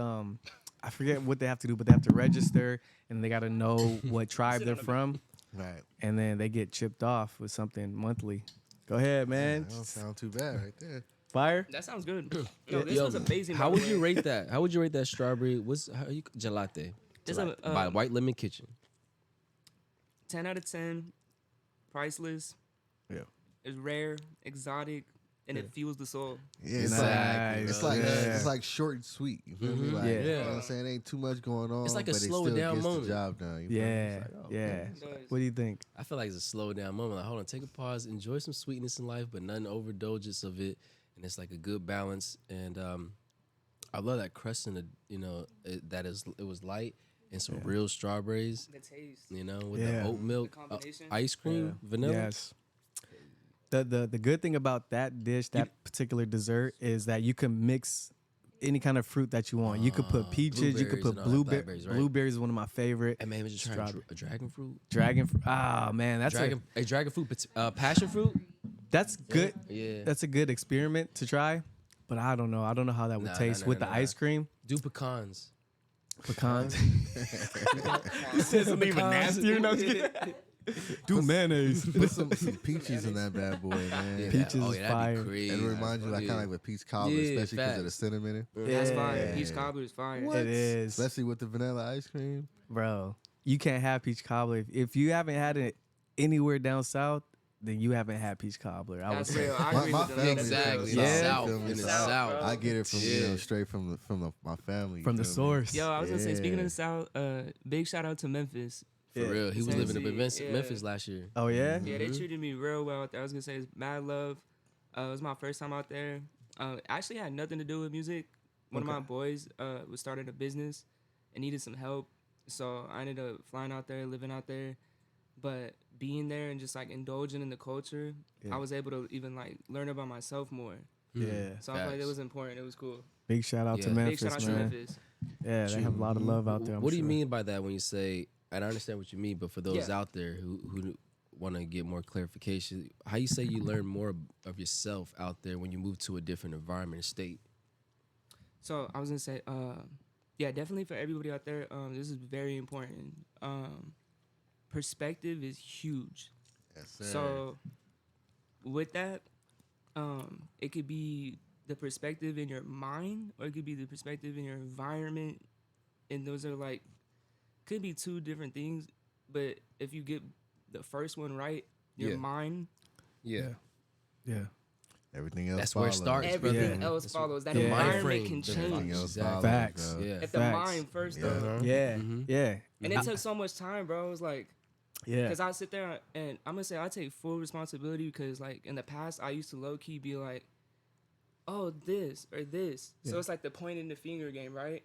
I forget what they have to do, but they have to register and they got to know what tribe they're from. Right. And then they get chipped off with something monthly. Go ahead, man. That don't sound too bad right there. Fire. That sounds good. No, this was amazing. How by the would you way. rate that? How would you rate that strawberry? Gelate? It's a, By White Lemon Kitchen. 10 out of 10. Priceless. Yeah. It's rare, exotic, and it fuels the soul. Yeah, it's Nice. like Yeah. it's like short and sweet. You feel me? Like, Yeah. you know what I'm saying? Ain't too much going on. It's like a but slow it still down gets moment. the job done. You feel me? Yeah. It's like, oh, Yeah. man. What do you think? I feel like it's a slow down moment. Like, hold on, take a pause, enjoy some sweetness in life, but none overindulgence of it. And it's like a good balance. And I love that crust in the, it was light and some real strawberries, The taste. with Yeah. the oat milk, The combination. ice cream, vanilla. Yes. The good thing about that dish, that particular dessert, is that you can mix any kind of fruit that you want. You could put peaches, you could blueberries put and all that, blueberries. blackberries, right? Blueberries is one of my favorite. And maybe just try Strawberry. a dragon fruit. Dragon fruit. Ah, man, that's Dragon fruit, passion fruit. that's good. Yeah. That's a good experiment to try. But I don't know. I don't know how that would taste with the ice cream. Do pecans. Pecans. You said something even nastier. No, I'm just kidding. Do mayonnaise. Put some peaches in that bad boy, man. Yeah. Peaches is that'd fire. be crazy. It'll remind you like kind of like with peach cobbler, Yeah, especially because of the facts. cinnamon, That's fire. Yeah. Peach cobbler is fire. It is. especially with the vanilla ice cream. Bro, you can't have peach cobbler. If you haven't had it anywhere down south, then you haven't had peach cobbler. I would That's say. real. I My- agree my with them. family- That's Exactly. real. In the Yeah. South. Feel me? In the South, South. bro. I get it from Yeah. straight from my family. you From the feel me? source. Yo, I was gonna say, speaking of Yeah. the South, big shout out to Memphis. For Yeah. real. He was living up in Tennessee, yeah. Memphis last year. Oh yeah. Yeah, they treated me real well out there. I was gonna say it's mad love. It was my first time out there. Actually had nothing to do with music. One of my boys was starting a business and needed some help, so I ended up flying out there, living out there. But being there and just like indulging in the culture, I was able to even like learn about myself more. Yeah. So I feel like it Facts. was important. It was cool. Big shout out to Yeah. Big Memphis, shout out to man. Memphis. Yeah, they have a lot of love out there. I'm What do you sure. mean by that when you say, and I understand what you mean, but for those Yeah. out there who want to get more clarification, how you say you learn more of yourself out there when you move to a different environment and state? So I was gonna say, yeah, definitely for everybody out there, this is very important. Perspective is huge. Yes, sir. So with that, it could be the perspective in your mind, or it could be the perspective in your environment, and those are like could be two different things. But if you get the first one right, your Yeah. mind, Yeah. Yeah. everything else. That's where it follows. starts, everything Yeah. else follows. That Yeah. environment Mind can frame, Everything change. else Exactly. follows, Facts. bro. Yeah. If the Facts. mind first, Yeah. though. Yeah. Mhm. Yeah. And it took so much time, bro. It was like, Yeah. because I sit there and I'm gonna say I take full responsibility because like in the past I used to low key be like, oh this or this. So it's like the pointing the finger game, right?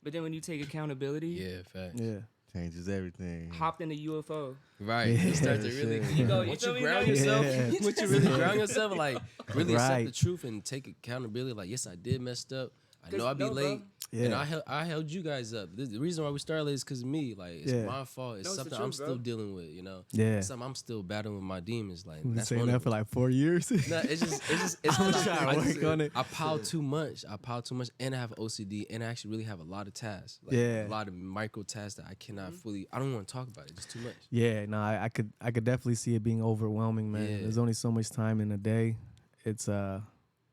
But then when you take accountability, Yeah, facts. Yeah. Changes everything. hopped in the UFO. Right. You start to really Yeah. You go, you once feel you me? ground Now? yourself, Yeah. once you really ground yourself, like really accept Right. the truth and take accountability. Like, yes, I did messed up. I 'Cause know I'd be no, bro. late. And Yeah. I held you guys up. The reason why we started late is because of me. Like, it's Yeah. my fault. It's No, it's the something I'm truth, still bro. dealing with, you know? Yeah. It's something I'm still battling with my demons. Like, We've been that's saying one that of for like 4 years. No, it's I'm not- trying to work on it. I pile too much. And I have OCD, and I actually really have a lot of tasks. Like, Yeah. a lot of micro tasks that I cannot fully. I don't want to talk about it. It's too much. Yeah, no, I could definitely see it being overwhelming, man. Yeah. There's only so much time in a day. It's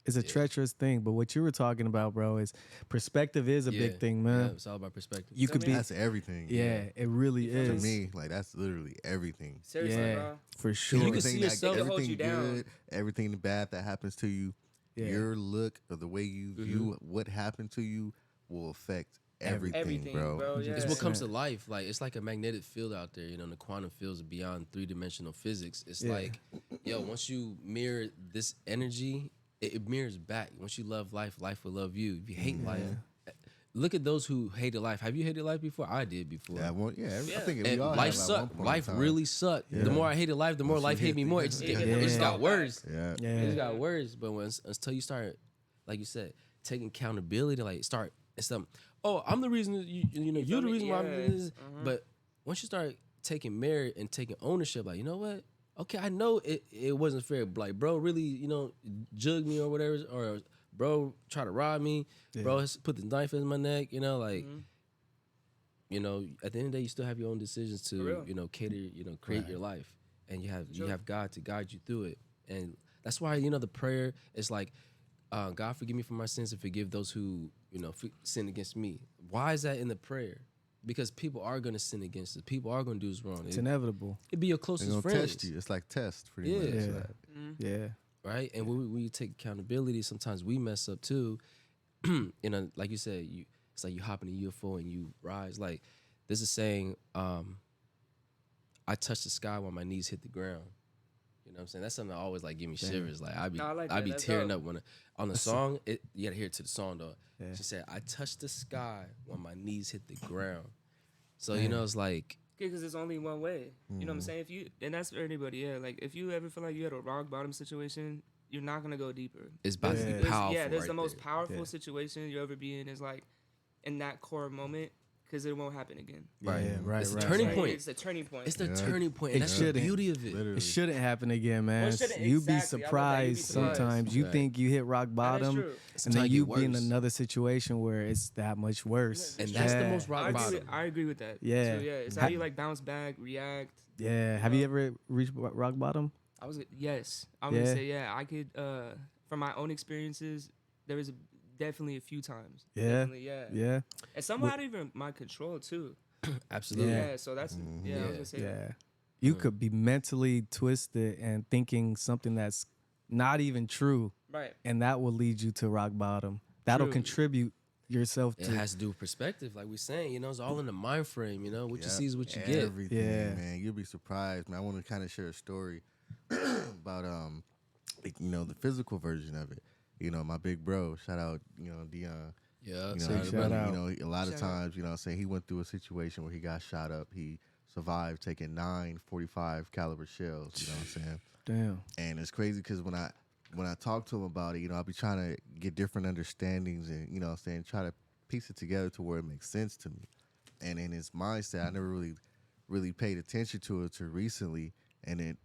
It's a treacherous thing. But what you were talking about, bro, is perspective is a big thing, man. Yeah, it's all about perspective. You could be. That's everything. Yeah, it really To is. me, like that's literally everything. Seriously, Yeah, bro. for sure. You can see Everything yourself- It holds you everything down. good, everything bad that happens to you, Yeah. your look or the way you view what happened to you will affect everything, bro. Yeah. It's what comes to life. Like it's like a magnetic field out there. You know, the quantum fields beyond 3-dimensional physics. It's like, yo, once you mirror this energy, it mirrors back. Once you love life, life will love you. If you hate life, look at those who hated life. Have you hated life before? I did before. Yeah, I think we And all life have at one sucked. point in Life time. really sucked. The more I hated life, the more life hated me more. It just got worse. Yeah. It just got worse. But until you start, like you said, taking accountability, like start it's something. Oh, I'm the reason. You're the reason why I'm doing this. But once you start taking merit and taking ownership, like you know what? Okay, I know it wasn't fair. But like, bro, really, jug me or whatever, or bro, try to rob me. Yeah. Bro, put the knife in my neck. At the end of the day, you still have your own decisions to, cater, create your life, and you have God to guide you through it, and that's why the prayer is like, God forgive me for my sins and forgive those who sin against me. Why is that in the prayer? Because people are gonna sin against us. People are gonna do us wrong. It's inevitable. It'd be your closest They're friends. gonna test you. It's like test, pretty much. Yeah. Right, and when we take accountability, sometimes we mess up too. Like you said, it's like you hop in a UFO and you rise. Like there's a saying, I touch the sky while my knees hit the ground. You know what I'm saying? That's something that always like give me shivers. Like I be tearing up when on the song. You gotta hear it to the song though. Yeah. She said, "I touch the sky while my knees hit the ground." So it's like because there's only one way. You know what I'm saying? And that's for anybody. Yeah, like if you ever feel like you had a rock bottom situation, you're not gonna go deeper. It's about to be powerful. Yeah, there's right the most there. powerful situation you ever be in is like in that core moment. Because it won't happen again. Right. It's a turning point. It's the turning point. It's the turning point. And that's the beauty of it. It shouldn't happen again, man. Well, You'd be exactly. surprised sometimes. You think you hit rock bottom, and then you be in another situation where it's that much worse. And that's the most rock bottom. I agree with that. Yeah. So, it's how you like bounce back, react. Yeah. Have you ever reached rock bottom? Yes. I'm gonna say I could. From my own experiences, there was definitely a few times. Yeah. Yeah. And some out of even my control too. Absolutely. Yeah. So that's I was gonna say. Yeah. You could be mentally twisted and thinking something that's not even true. Right. And that will lead you to rock bottom. That'll contribute yourself to. It has to do with perspective, like we're saying. It's all in the mind frame. What you see is what you get. Everything, man. You'll be surprised, man. I want to kind of share a story about the physical version of it. My big bro, shout out, Dion. Yeah, shout out. A lot of times, he went through a situation where he got shot up. He survived taking 9 .45 caliber shells. You know what I'm saying? Damn. And it's crazy because when I talk to him about it, I'll be trying to get different understandings and, try to piece it together to where it makes sense to me. And in his mindset, I never really paid attention to it till recently, and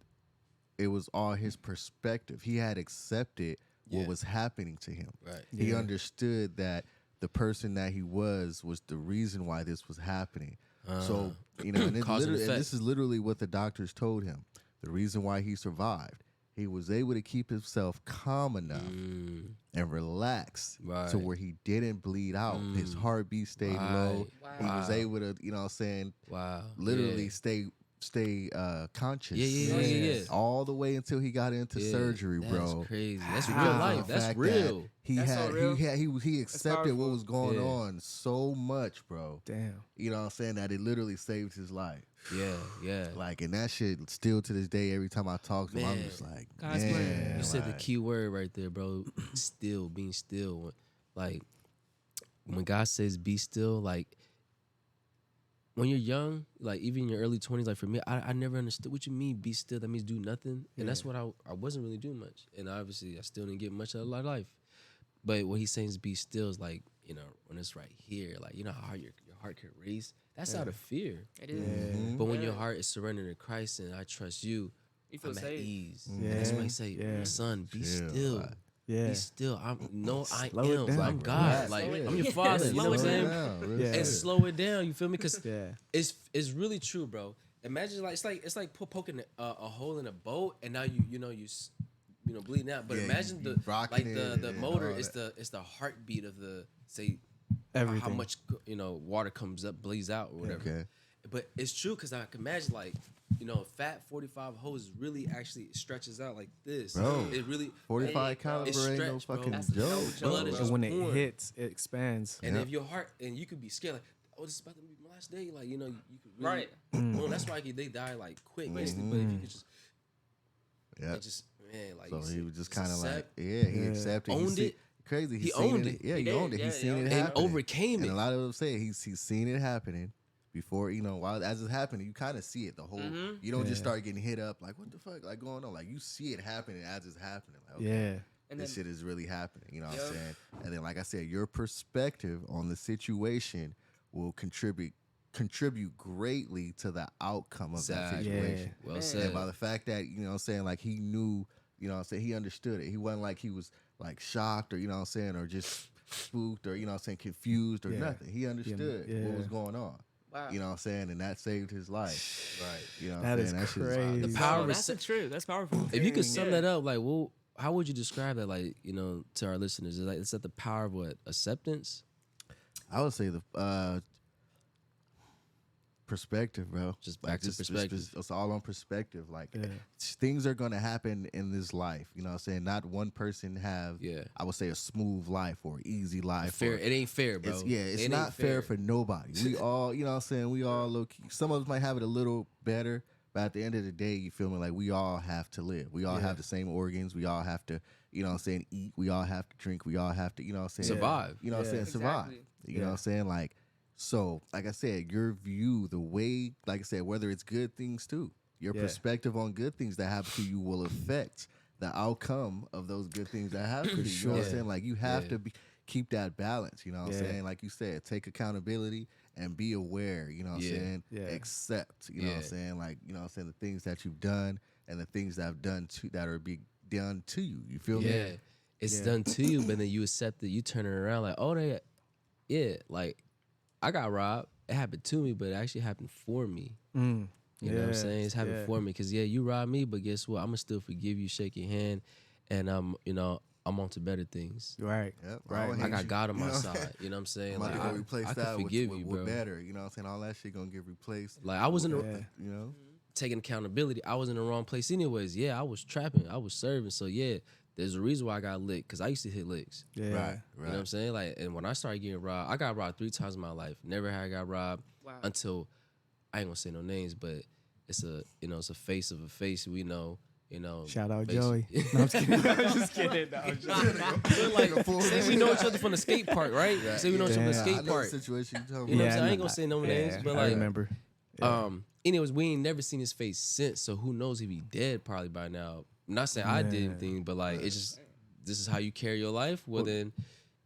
it was all his perspective. He had accepted what was happening to him. Right. He understood that the person that he was the reason why this was happening. So, and this is literally what the doctors told him. The reason why he survived. He was able to keep himself calm enough and relaxed to where he didn't bleed out. His heartbeat stayed low. Wow. He was able to, literally stay conscious. Yeah. All the way until he got into surgery, bro. That's crazy. That's real life. That's real. He accepted what was going on so much, bro. Damn. You know what I'm saying? That it literally saved his life. Yeah. Like, and that shit still to this day, every time I talk to him, I'm just like, God's man. plan. You said the key word right there, bro. Still, being still. Like, when God says be still, like, when you're young, like even in your early 20s, like for me, I never understood what you mean be still. That means do nothing. And that's what I wasn't really doing much. And obviously I still didn't get much out of my life. But what he's saying is be still is like, when it's right here, like how hard your heart can race, that's out of fear. It is. Mm-hmm. But when your heart is surrendered to Christ and I trust you, You feel I'm safe. at ease. Yeah. And that's why he say, son, be still. Yeah. Be still. I Slow it am. down, I'm bro. God. Yeah, Like slow it I'm your down. father. You know what I'm Slow it saying? Yeah. And slow it down. You feel me? Because it's really true, bro. Imagine it's like poking a hole in a boat, and now bleeding out. But Yeah, imagine you the rocking like it the and motor all is that. the heartbeat of the say Everything. how much water comes up, bleeds out, or whatever. Okay. But it's true because I can imagine like fat 45 hose really actually stretches out like this. Bro, It really 45 it caliber ain't no stretched, bro. fucking That's no joke. joke, bro. Blood is And just when it pouring. hits, it expands. And Yep. if your heart, and you could be scared, like, oh, this is about to be my last day. Like, you could really. Right. Well, that's why they die like quick, basically. But if you could just, Yeah. it just, man, like. So you he was just just kind of like, accept, yeah, he Yeah. accepted. Owned He it. crazy. He seen owned it. Yeah, He he owned did, it. yeah, He's seen yeah. it And happen. and overcame And it. a lot of them say he's seen it happening before, while as it's happening, you kind of see it the whole. You don't just Yeah. start getting hit up like, what the fuck, like going on. Like you see it happening as it's happening. Like, okay, Yeah. And this then shit is really happening. You know what Yep. I'm saying? And then, like I said, your perspective on the situation will contribute greatly to the outcome of that Exactly. situation. Well Man. said. And by the fact that, like he knew, he understood it. He wasn't like he was like shocked or, or just spooked or, confused or Yeah. nothing. He understood Yeah. what was going on. wow. And that saved his life. Right. You know what That I'm is saying? That shit crazy. The No, power of that's the truth. That's powerful. If you could sum Yeah. that up, like, well, how would you describe that, like, to our listeners? Is that the power of what? Acceptance? I would say the perspective, bro. Just back to perspective. It's all on perspective. Like Yeah. things are gonna happen in this life. You know what I'm saying? Not one person have Yeah. I would say a smooth life or easy life. Fair. Or, It ain't fair, bro. it's It not ain't fair for nobody. We all, you know what I'm saying? We all low key. Some of us might have it a little better, but at the end of the day, you feel me? Like we all have to live. We all have the same organs. We all have to, eat. We all have to drink. We all have to, Survive. You know what I'm saying? Survive. Exactly. You know what I'm saying? Like, so, like I said, your view, the way, like I said, whether it's good things too, your Yeah. perspective on good things that happen to you will affect the outcome of those good things that happen to you. You know what I'm Sure. saying? Like, you have Yeah. to keep that balance. You know what I'm Yeah. saying? Like you said, take accountability and be aware. You know what I'm Yeah. saying? Yeah. Accept. You know what I'm Yeah. saying? Like, you know what I'm saying? The things that you've done and the things that have done to that are being done to you. You feel me? Yeah. It's Yeah. done to you, but then you accept it. You turn it around like, oh, like, I got robbed. It happened to me, but it actually happened for me. You know what I'm saying? It's happened for me because you robbed me, but guess what? I'm gonna still forgive you, shake your hand, and I'm on to better things. Right. Yep. Right. don't I hate got you. God on You my know? side. You know what I'm saying? I'm about Like, to go replace I that can forgive with, you, with bro. better. You know what I'm saying? All that shit gonna get replaced. Like I wasn't Yeah. You know? taking accountability. I was in the wrong place anyways. Yeah, I was trapping. I was serving. So yeah, there's a reason why I got licked because I used to hit licks. Yeah. Right. You know what I'm saying? Like, and when I started getting robbed, I got robbed 3 times in my life. Never had I got robbed Wow. until I ain't gonna say no names, but it's a face of a face we know. Shout out face- Joey. No, I'm just kidding. I'm just kidding. No, I'm just But like, say we know each other from the skate park, right? Say we know each other from the Damn. skate I know the park. situation you talking You know about. what I'm saying? I ain't gonna say no names, but I like, remember. anyways, we ain't never seen his face since. So who knows if he dead probably by now. I'm not saying I did anything, but like, it's just this is how you carry your life. Well, then,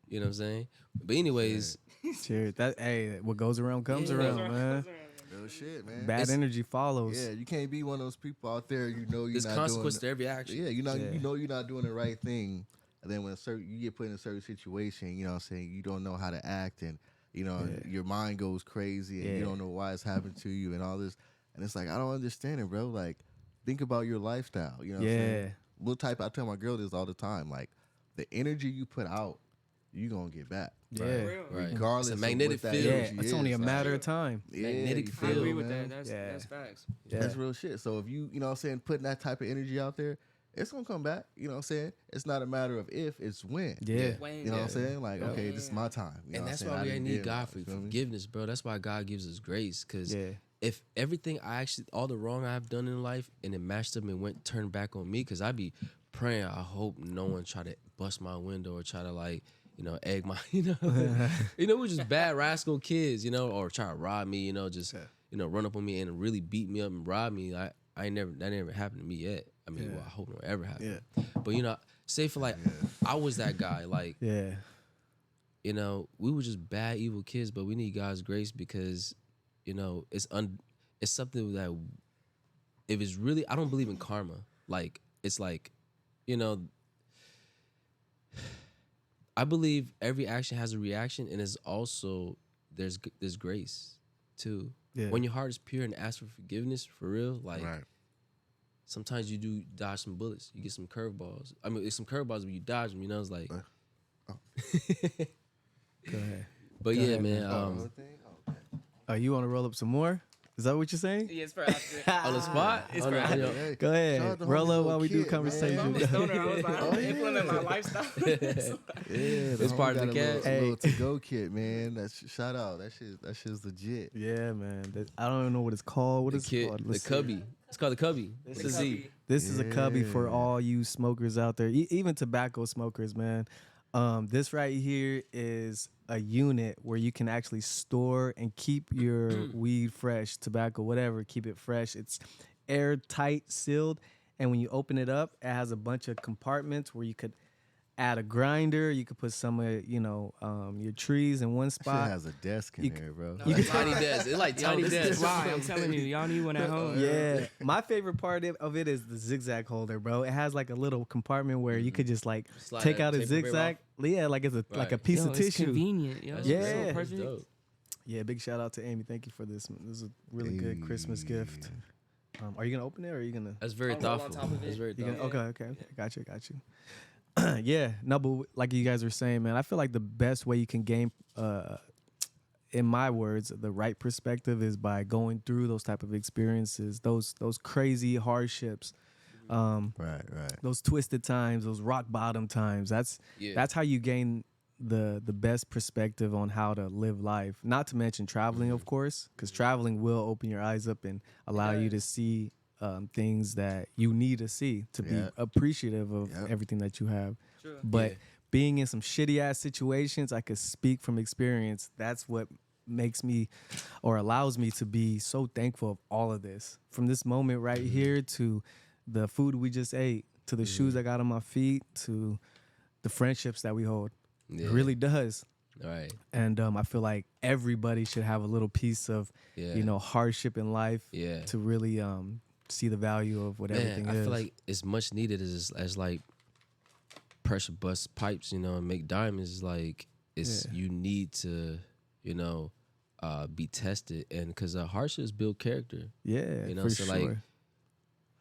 you know what I'm saying? But anyways, Cheers. Hey, what goes around comes Yeah. around, man. Real shit, man. Bad energy follows. Yeah, you can't be one of those people out there. You know you're there's not consequence to doing. every action. Yeah, you know Yeah. you're not doing the right thing, and then when you get put in a certain situation, you know what I'm saying, you don't know how to act, and your mind goes crazy, and you Yeah. don't know why it's happened to you, and all this, and it's like I don't understand it, bro. Like, think about your lifestyle. You know what I'm saying? I tell my girl this all the time. Like, the energy you put out, you gonna get back. Yeah. Real. Right. Regardless It's a of magnetic what that field. Yeah, energy it's only a is, matter like, of time. Magnetic you I feel agree me, with man? that. That's facts. Yeah. That's real shit. So if you know what I'm saying, putting that type of energy out there, it's gonna come back. You know what I'm saying? It's not a matter of if, it's when. Yeah. When, You know what I'm saying? Like, okay, this is my time. You know And what that's I'm saying? why I we didn't need get God mine, for you feel me? forgiveness, bro. That's why God gives us grace. Because Yeah. if everything all the wrong I've done in life and it matched up and turned back on me, because I be praying, I hope no one try to bust my window or try to like, egg my, we're just bad rascal kids, or try to rob me, just, run up on me and really beat me up and rob me. That never happened to me yet. I mean, well, I hope it ever happen. But, say for like, I was that guy, like, Yeah. we were just bad, evil kids, but we need God's grace because, it's something that if it's really, I don't believe in karma. Like, it's like, I believe every action has a reaction, and it's also there's grace too. Yeah. When your heart is pure and ask for forgiveness for real, like Right. sometimes you do dodge some bullets. You get some curveballs. I mean, it's some curveballs, but you dodge them. You know, it's like. Go ahead. But Go yeah, ahead, man. You want to roll up some more? Is that what you're saying? Yeah, it's for after. On the spot. It's Oh, for no, after. yo. Hey, Go shout ahead. out to Roll homie up while we do Kid, conversation. I'm a stoner. I was like, Oh, I'm implementing my yeah. lifestyle. It's part of the cat. cat. Hey. Little to-go kit, man. That's shout out. That shit's legit. Yeah, man. I don't even know what it's called. What The is it kid, called? the Let's see. cubby. It's called the cubby. This It's a is- Z. This is a cubby for Yeah. all you smokers out there, even tobacco smokers, man. This right here is a unit where you can actually store and keep your weed fresh, tobacco, whatever, keep it fresh. It's airtight sealed. And when you open it up, it has a bunch of compartments where you could add a grinder. You could put some of, your trees in one Shit spot. has a desk in You there, bro. You Like tiny desk. It's like Yo, tiny this is desk. why I'm telling you, y'all need one at home. Yeah, my favorite part of it is the zigzag holder, bro. It has like a little compartment where you could just like Slide take that out a tape paper zigzag. Yeah, like it's like a Right. piece Yo, of it's tissue. convenient, yo. That's Yeah. what's So up. perfect. Dope. Yeah, big shout out to Amy. Thank you for this. This is a really good Christmas gift. Are you gonna open it or are you gonna? That's very I'll roll on thoughtful. top of it. That's very You thoughtful. gonna okay. Got you. Yeah, no, but like you guys were saying, man, I feel like the best way you can gain, in my words, the right perspective is by going through those type of experiences, those crazy hardships, Right. those twisted times, those rock bottom times. That's how you gain the best perspective on how to live life. Not to mention traveling, of course, because traveling will open your eyes up and allow you to see things that you need to see to be appreciative of everything that you have. True. But being in some shitty ass situations, I could speak from experience. That's what makes me or allows me to be so thankful of all of this. From this moment right here to the food we just ate, to the shoes I got on my feet, to the friendships that we hold. Yeah. It really does. All right. And I feel like everybody should have a little piece of, Yeah. hardship in life Yeah. to really see the value of what everything Man, I is. feel like it's much needed as like pressure bust pipes, and make diamonds. Is like you need to, be tested, and because hardships build character. yeah, You know, for so sure. like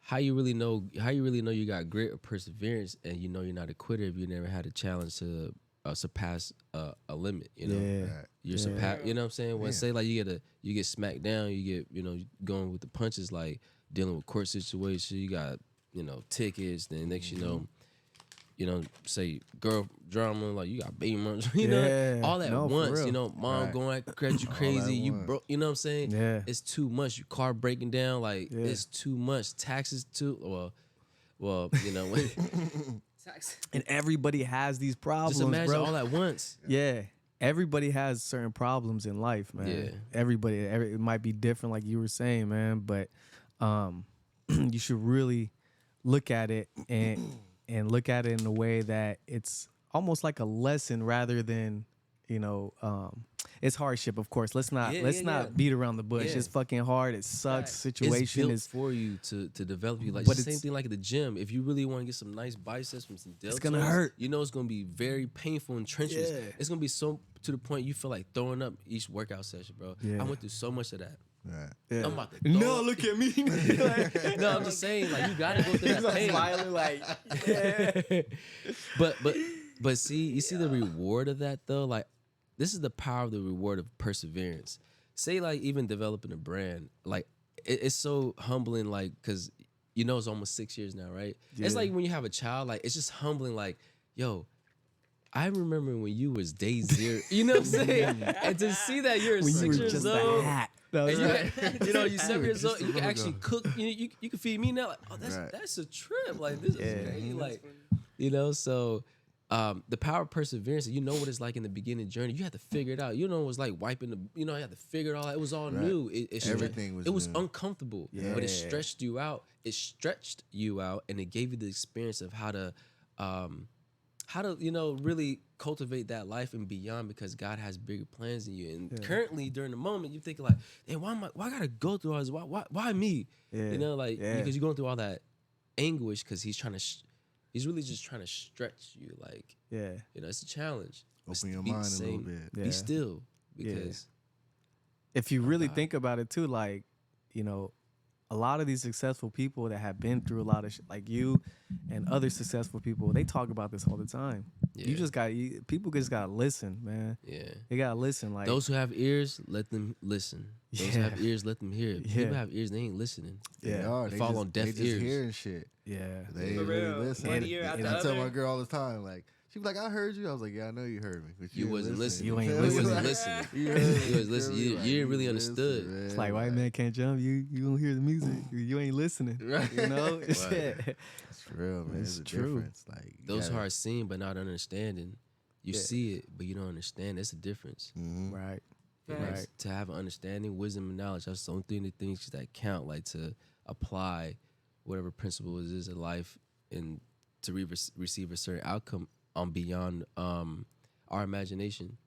how you really know you got grit or perseverance, and you're not a quitter if you never had a challenge to surpass a limit. Yeah. You're you know what I'm saying? When say like you get smacked down, you get going with the punches, like dealing with court situations, you got tickets, then next say girl drama, like you got baby moms, Yeah. all at No, for once, real. mom Right. going at you crazy, you once. broke, you know what I'm saying? Yeah. It's too much. Your car breaking down, like Yeah. it's too much. Taxes too. Well, And everybody has these problems, just imagine bro. all at once. Yeah. Everybody has certain problems in life, man. Yeah. Everybody, it might be different, like you were saying, man. But you should really look at it and look at it in a way that it's almost like a lesson rather than, it's hardship, of course. Let's not beat around the bush. Yeah. It's fucking hard. It sucks. It's Situation built is for you to develop you. Like But the same it's- thing like at the gym. If you really want to get some nice biceps from some deltoids, gonna hurt. It's gonna be very painful and treacherous. Yeah. It's gonna be so to the point you feel like throwing up each workout session, bro. Yeah. I went through so much of that. Right. yeah. I'm about to throw No, up. look at me. No, I'm just saying, like you gotta go through that pain. Smiling like, yeah. But see, you see the reward of that though. Like this is the power of the reward of perseverance. Say like even developing a brand, like it's so humbling. Like because it's almost 6 years now, right? Yeah. It's like when you have a child, like it's just humbling. Like yo, I remember when you was day zero. You know what I'm saying? And to see that you're When you 6 were years just old. a hat. No, And right. you 7 years old, you can actually cook. You can feed me now. Like, oh, Right. that's a trip. Like this Yeah. is crazy. Like so. The power of perseverance. You know what it's like in the beginning journey. You had to figure it out. You know what it's like wiping the. You had to figure it all out. It was all Right. new. Everything was It was new. uncomfortable, but it Yeah. stretched you out. It stretched you out, and it gave you the experience of how to really cultivate that life and beyond, because God has bigger plans than you. And currently during the moment you think like, hey, why I gotta go through all this? Why me? Yeah. Because Yeah. you're going through all that anguish, because he's trying to he's really just trying to stretch you. Like, Yeah. it's a challenge. Open your Be mind a little same- bit. Yeah. Be still, because If you really think about it too, like, a lot of these successful people that have been through a lot of shit, like you and other successful people, they talk about this all the time. Yeah. You just got people just gotta listen, man. Yeah. They gotta listen. Like Those who have ears, let them listen. Those who have ears, let them hear. If Yeah. people have ears, they ain't listening. They Yeah. are. They fall just, on deaf they just ears. hearing shit. yeah, They For ain't really real. listen. One And, ear after and the I tell other. my girl all the time, like, she be like, I heard you. I was like, yeah, I know you heard me. But You wasn't listening. You ain't feel me? listening. Like, listening. You was listening. You didn't really understood. man. it's like white man can't jump. You don't hear the music. You ain't listening. Right. You know. Right. It's real, man. It's It's a true. difference. Like you Those who gotta- are seeing but not understanding, you Yeah. see it, but you don't understand. That's the difference. Mhm. Right. Facts. Right. To have an understanding, wisdom, and knowledge, that's the only thing, the things that count, like to apply whatever principle it is in life and to receive a certain outcome on beyond our imagination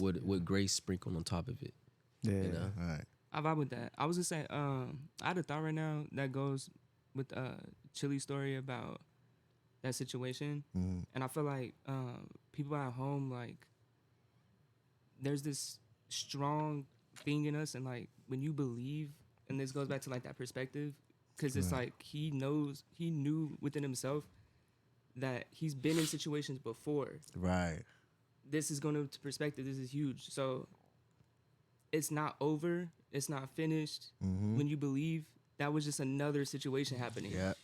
with grace sprinkled on top of it. Yeah. You know? All right. I vibe with that. I was gonna say, I had a thought right now that goes with Chili's story about that situation, Mhm. and I feel like people at home, like, there's this strong thing in us, and like when you believe, and this goes back to like that perspective, because it's like he knew within himself that he's been in situations before. Right. This is going to perspective. This is huge. So it's not over. It's not finished. Mhm. When you believe, that was just another situation happening. Yeah.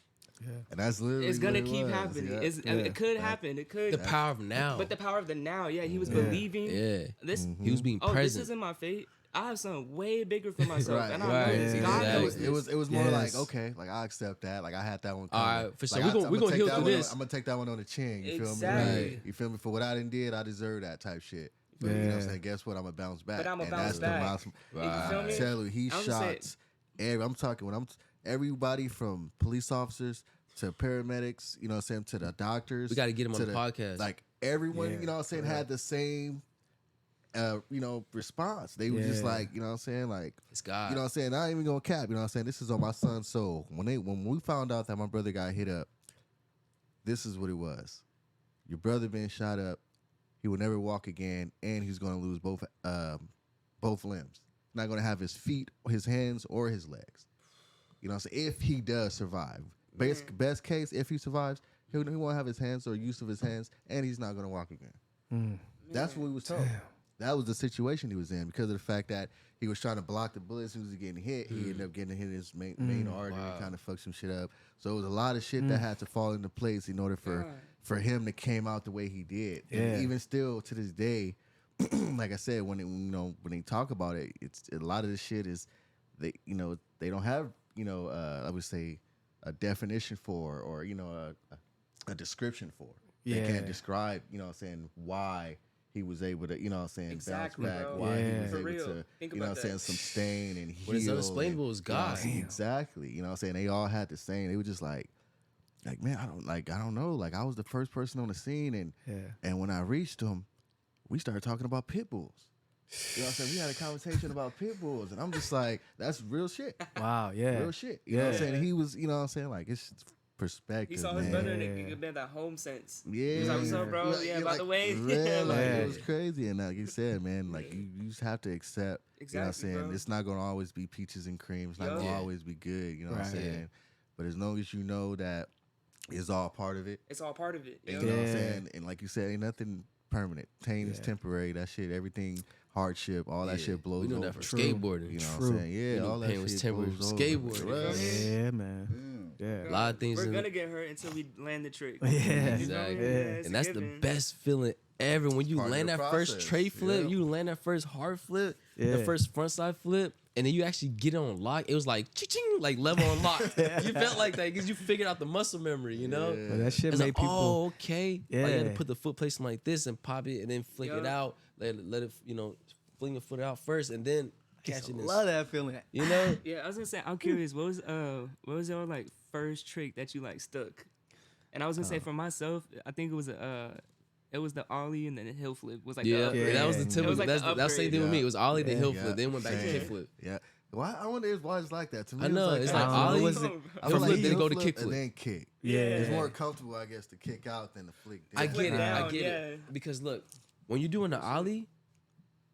Yeah. And that's literally It's gonna what it keep was. happening. Yeah. I mean, it could happen. It could. The power of now. But the power of the now. Yeah, he was Yeah. believing. Yeah. This. He was being Oh, this present. isn't my fate. I have something way bigger for myself, Right, and I right. know this. Yeah. God Exactly. knows this. It was more like, Yes. okay, like I accept that. Like I had that one. All coming. right, for sure. Like, We gonna take heal that through one this. I'm gonna take that one on the chin. You feel me? Exactly. Like, you feel me? For what I didn't did, I deserve that type shit. But you know what I'm Yeah. saying? Guess what? I'm gonna bounce back. But I'ma And bounce that's back. The You feel I me? tell you, he I'm just saying- shots. I'm talking when I'm everybody from police officers to paramedics. You know what I'm saying? To the doctors. We got to get him on to the podcast. Like everyone, Yeah. you know what I'm saying, had the same, response. They were just Yeah. like, you know what I'm saying, like. It's God. You know what I'm saying? I ain't even gonna cap. You know what I'm saying? This is on my son's soul. When we found out that my brother got hit up, this is what it was. Your brother been shot up. He will never walk again, and he's gonna lose both limbs. Not gonna have his feet, his hands, or his legs. You know what I'm saying? If he does survive. Best case, if he survives, he won't have his hands or use of his hands, and he's not gonna walk again. That's what we was told. That was the situation he was in because of the fact that he was trying to block the bullets. He was getting hit. He ended up getting hit in his main artery and kind of fucked some shit up. So it was a lot of shit that had to fall into place in order for him to came out the way he did. Yeah. And even still to this day, like I said, when they talk about it, it's a lot of this shit is they don't have I would say a definition for or a description for. They Yeah. can't describe why he was able to, Exactly, bounce back, bro. why Yeah. he was For able real. to, Think you know about what I'm saying, that. sustain and heal. What is unexplainable is God. And, exactly. You know what I'm saying? They all had the same. They were just like, man, I don't know. Like, I was the first person on the scene, and when I reached him, we started talking about pit bulls. You know what I'm saying? We had a conversation about pit bulls, and I'm just like, that's real shit. Wow. Yeah. Real shit. You know what I'm Yeah. saying? He was, you know what I'm saying? Like, it's perspective, He saw his man. brother and it been that home sense. Yeah. He was like, "What's up, bro? Like, Yeah, by like, the way." Yeah, like, Yeah. it was crazy. And like you said, man, like you just have to accept, you know what I'm Exactly, saying? bro. It's not going to always be peaches and cream. It's not going to Yeah. always be good, you know what I'm Right. saying? But as long as you know that it's all part of it, It's all part of it. and yo. you know what I'm Yeah. saying? And like you said, ain't nothing permanent. Pain is Yeah. temporary. That shit, everything, hardship, all that Yeah. shit blows We know over. that for True. skateboarding. You know what True. I'm saying? Yeah, We knew all that pain was shit temporary blows for over. skateboarding. Right. Yeah, man. Yeah. A lot of things We're in gonna get hurt until we land the trick. Yeah. You know what I mean? Exactly. It's And a that's the given. best feeling ever when you part of land the that first process. tray flip, Yep. you land that first hard flip, the Yeah. first front side flip, and then you actually get it on lock. It was like ching, like level unlock. You felt like that because you figured out the muscle memory, you know? Yeah. But that shit It's made like, people. oh, okay. Like, you had to Yeah. put the foot placement like this and pop it and then flick it Yeah. out. Let it, fling your foot out first and then catch it. Love that feeling. You know? Yeah, I was gonna say, I'm curious. What was your like first trick that you like stuck? And I was gonna say for myself, I think it was the ollie and then the hill flip was like the Yeah, upgrade. that was the It typical. was like that's the the same thing with me. upgrade. It was ollie, then hill Yeah. flip, then went back to Same. kick flip. Yeah. Why? I wonder why it's like that. To me, I know, it's like I don't know, ollie, was it- I hill feel like flip, then heel go to flip kick and flip. then kick. Yeah. It's more comfortable, I guess, to kick out than to flick down. I get it. down, I get yeah. it. Because look, when you're doing the ollie,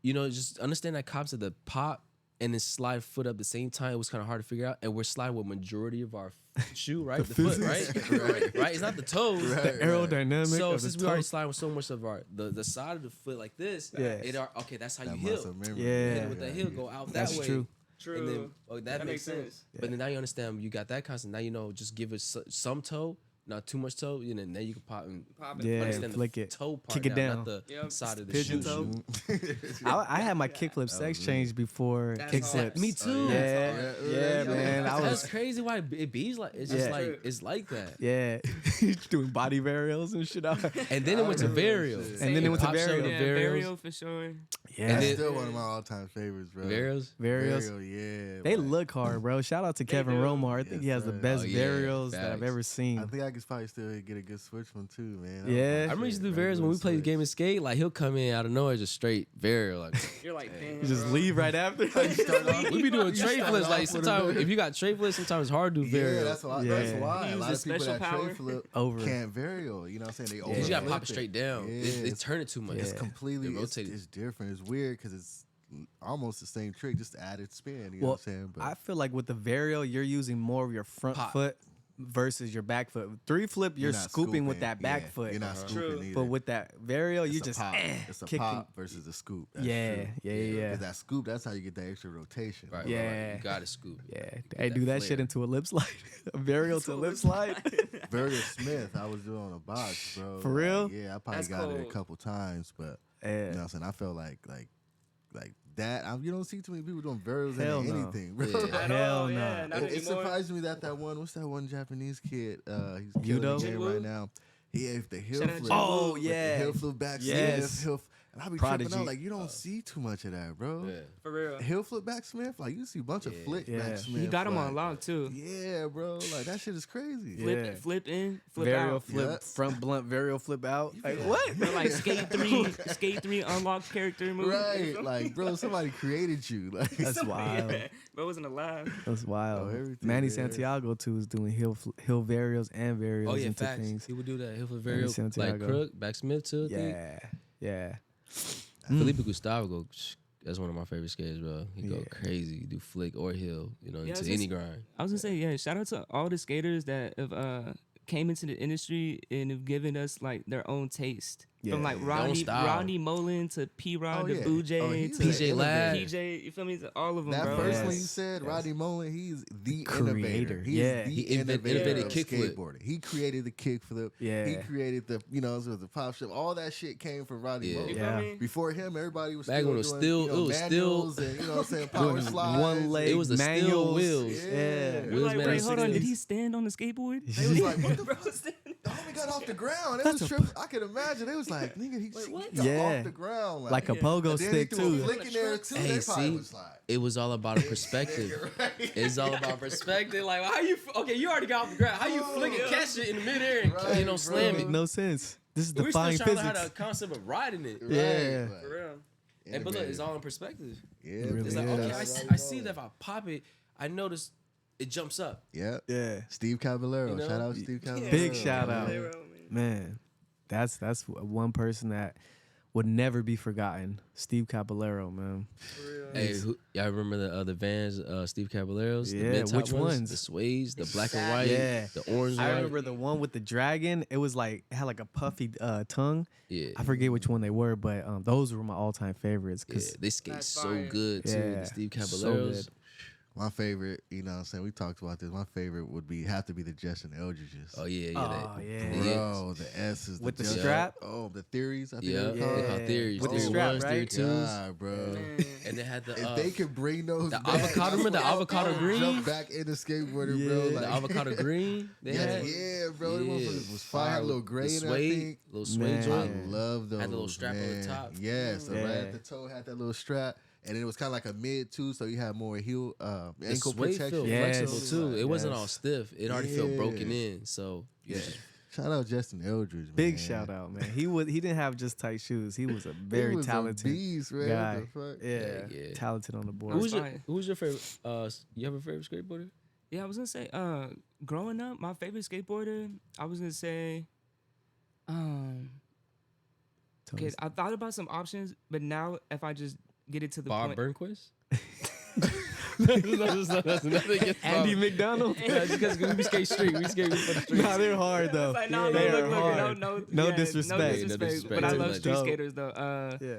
just understand that concept of pop and then slide foot up at the same time. It was kind of hard to figure out, and we're sliding with majority of our shoe, right? The foot, right? Right. It's not the toes. The aerodynamic. So of since the we already toe. slide with so much of our the side of the foot like this, Yeah. okay, that's how That you muscle heel. memory. Yeah. Hit it with that heel, go out That's that way. true. And then, that makes sense. sense. But then now you understand you got that concept. Now you know just give it some toe, not too much toe, and then you can pop and Pop it. Yeah, understand flick the it. toe part Kick it now, down. not the Yep. side of the Pigeon shoe. toe. I had my kickflip sex change before That's kickflips. Me too. Yeah, yeah, man. I That's was, crazy. Why it bees like it's just Yeah. like it's like that. yeah, doing body varials and shit. And then it went to varial. And then it went to Pop showed varial. the Yeah, varials. burial for sure. Yeah, And That's then- still one of my all-time favorites, bro. Varials. varials. Varial, yeah. They like, look hard, bro. Shout out to Kevin do. Romar. I think Yes, he has the sir. best Oh, yeah. varials that I've Facts. ever seen. I think I could probably still get a good switch one too, man. Yeah. I remember used to do varials when we played the game of skate. Like he'll come in out of nowhere, just straight varial. Like You're like, damn. You just leave right after. we be doing tray start flips. off Like with a sometimes varial. if you got tray flips, sometimes it's hard to do Yeah, varial. that's why. Yeah. That's why He a lot used of people the that special tray power. flip Over. can't varial. You know what I'm saying? They Yeah, you gotta overflip pop it straight down. Yeah, They it's- turn it too much. It's Yeah. completely They it's, rotate it. it's different. It's weird because it's almost the same trick, just added spin. You know Well, what I'm saying? But I feel like with the varial, you're using more of your front Pop. foot versus your back foot. Three flip, you're not scooping with that back Yeah, foot. You're not True. scooping either. But with that varial, you It's a just pop. It's a kicking. pop versus a scoop. That's Yeah, true. yeah. 'Cause that scoop, that's how you get that extra rotation. Right, Yeah. right, right. You gotta scoop. Yeah, get hey, that do that flair. shit into a lip slide, a varial to a lip slide. Varial Smith, I was doing on a box, bro. For real? Like, yeah, I probably That's got it a cold. couple times, but you Yeah. know what I'm saying? I felt like that. You don't see too many people doing varials Hell into no. anything, bro. Yeah. At Hell all, nah. yeah, not It anymore. surprised me that one. What's that one Japanese kid? He's killing Judo? the game right now. He had the heel Shout out flip. Judo. Oh, with the yeah. heel flip back. Yes. Smith, heel, and I be Prodigy. tripping out like you don't see too much of that, bro. Yeah. For real. Heel flip back Smith, like you see a bunch of flick Yeah. back Smith. He got him like, on lock too. Yeah, bro. Like that shit is crazy. Flip, Yeah. flip in, flip Varial out. flip, Yeah. front blunt, varial flip out. Like what? Bro, like skate 3 unlocked character move. Right, like bro, somebody created you. Like That's wild. Yeah, bro wasn't alive. That's wild. everything, Manny yeah. Santiago too is doing hill varials and varials Oh yeah, into facts. things. He would do that. He'll flip varial like Santiago. crook, back Smith too. I think. Yeah. Felipe Gustavo go. That's one of my favorite skaters, bro. He go Yeah. crazy. He do flick or heel, Yeah, into it's any just- grind. I was gonna say, yeah, shout out to all the skaters that have came into the industry and have given us like their own taste. Yeah. From like Their own style. Rodney Mullen to P Rod Oh, to yeah. Boo J Oh, he's to an PJ Ladd. PJ, you feel me? To all of them, that bro. first one Yes. you said, Rodney Mullen, he's the Creator. innovator. He's Yeah. the He innovator invented of kickflip. skateboarding. He created the kickflip. Yeah. He created the the pop shop. All that shit came from Rodney Yeah. Mullen. You Yeah. feel me? Before him, everybody was Back still when it was doing, still- you know, it was still- manuals and you know what I'm saying, power Doing slides. one leg It was the steel manuals. wheels. Yeah. We're Wheels like, made wait, out of hold on. Did 16. he stand on the skateboard? They was like, what the Bro, stand- The homie got off the ground. It was tripping. I can imagine. They was like, nigga, he got Yeah. off the ground. Like a pogo and then stick he threw a too. flick in there too. Hey, They probably see? was like, It was all about a perspective. It's all about perspective. Like, how you? Okay, you already got off the ground. How you flick and catch it in the midair and Right, bro. slam it? No sense. This is We're still defying trying to learn how physics. the concept of riding it. Yeah. Right, For real. like, Hey, but look, it's all in perspective. Yeah, really It's like, is. okay, that's I see that if I pop it, I notice it jumps up. Yeah. Yeah. Steve Caballero. You know? Shout out Steve Caballero. Big shout out. Caballero, Man, that's one person that would never be forgotten. Steve Caballero, man. Hey, y'all remember the Vans, Steve Caballeros? The Yeah, mid-top which ones? The suedes, the black and white, Yeah. the orange I and white. remember the one with the dragon. It was like it had like a puffy tongue. Yeah. I forget which one they were, but those were my all-time favorites. Yeah, Cause they skate That's so fire. good too. Yeah, The Steve so Caballeros. good. My favorite, you know what I'm saying? We talked about this. My favorite would have to be the Justin Eldridges. Oh yeah, Oh, that, yeah. Bro, the S is With the Justin- strap? Oh, the theories, I think Yeah, they're they called. call theories. With the Theory strap, ones, theory right? twos, God, bro. and they had the If they could bring those the back, avocado- remember the I avocado would green? Jump back into skateboarding, bro. Yeah. Like, the avocado green. They had yeah, bro. Them Yeah. motherfuckers was fire. A little gray the in it, I suede, think. little suede Man. I joint. love those. Had the little strap on the man. top. Yeah, so right Yeah. at the toe had that little strap, and it was kind of like a mid too, so you had more heel, The ankle suede protection. felt Yes. flexible too. It wasn't all Yes. stiff. It already felt broken Yeah. in. So Yeah. Shout out Justin Eldridge, man. big shout out, man. He didn't have just tight shoes. He was a very He was talented a beast, man. guy. What the fuck? Yeah, Yeah. talented on the board. Who's who's your fire. who's your favorite? You have a favorite skateboarder? Yeah, I was gonna say, growing up, my favorite skateboarder, I was gonna say, okay, I thought about some options, but now if I just get it to the Bob point, Burnquist. That's nothing against Andy Bob. McDonald. Yeah, just because we skate street. We skate for the streets. Nah, they're hard though. It's like, no, they look, are look, hard. No yeah, disrespect. No Yeah, disrespect. no disrespect But I to love the street legend. skaters though. Yeah.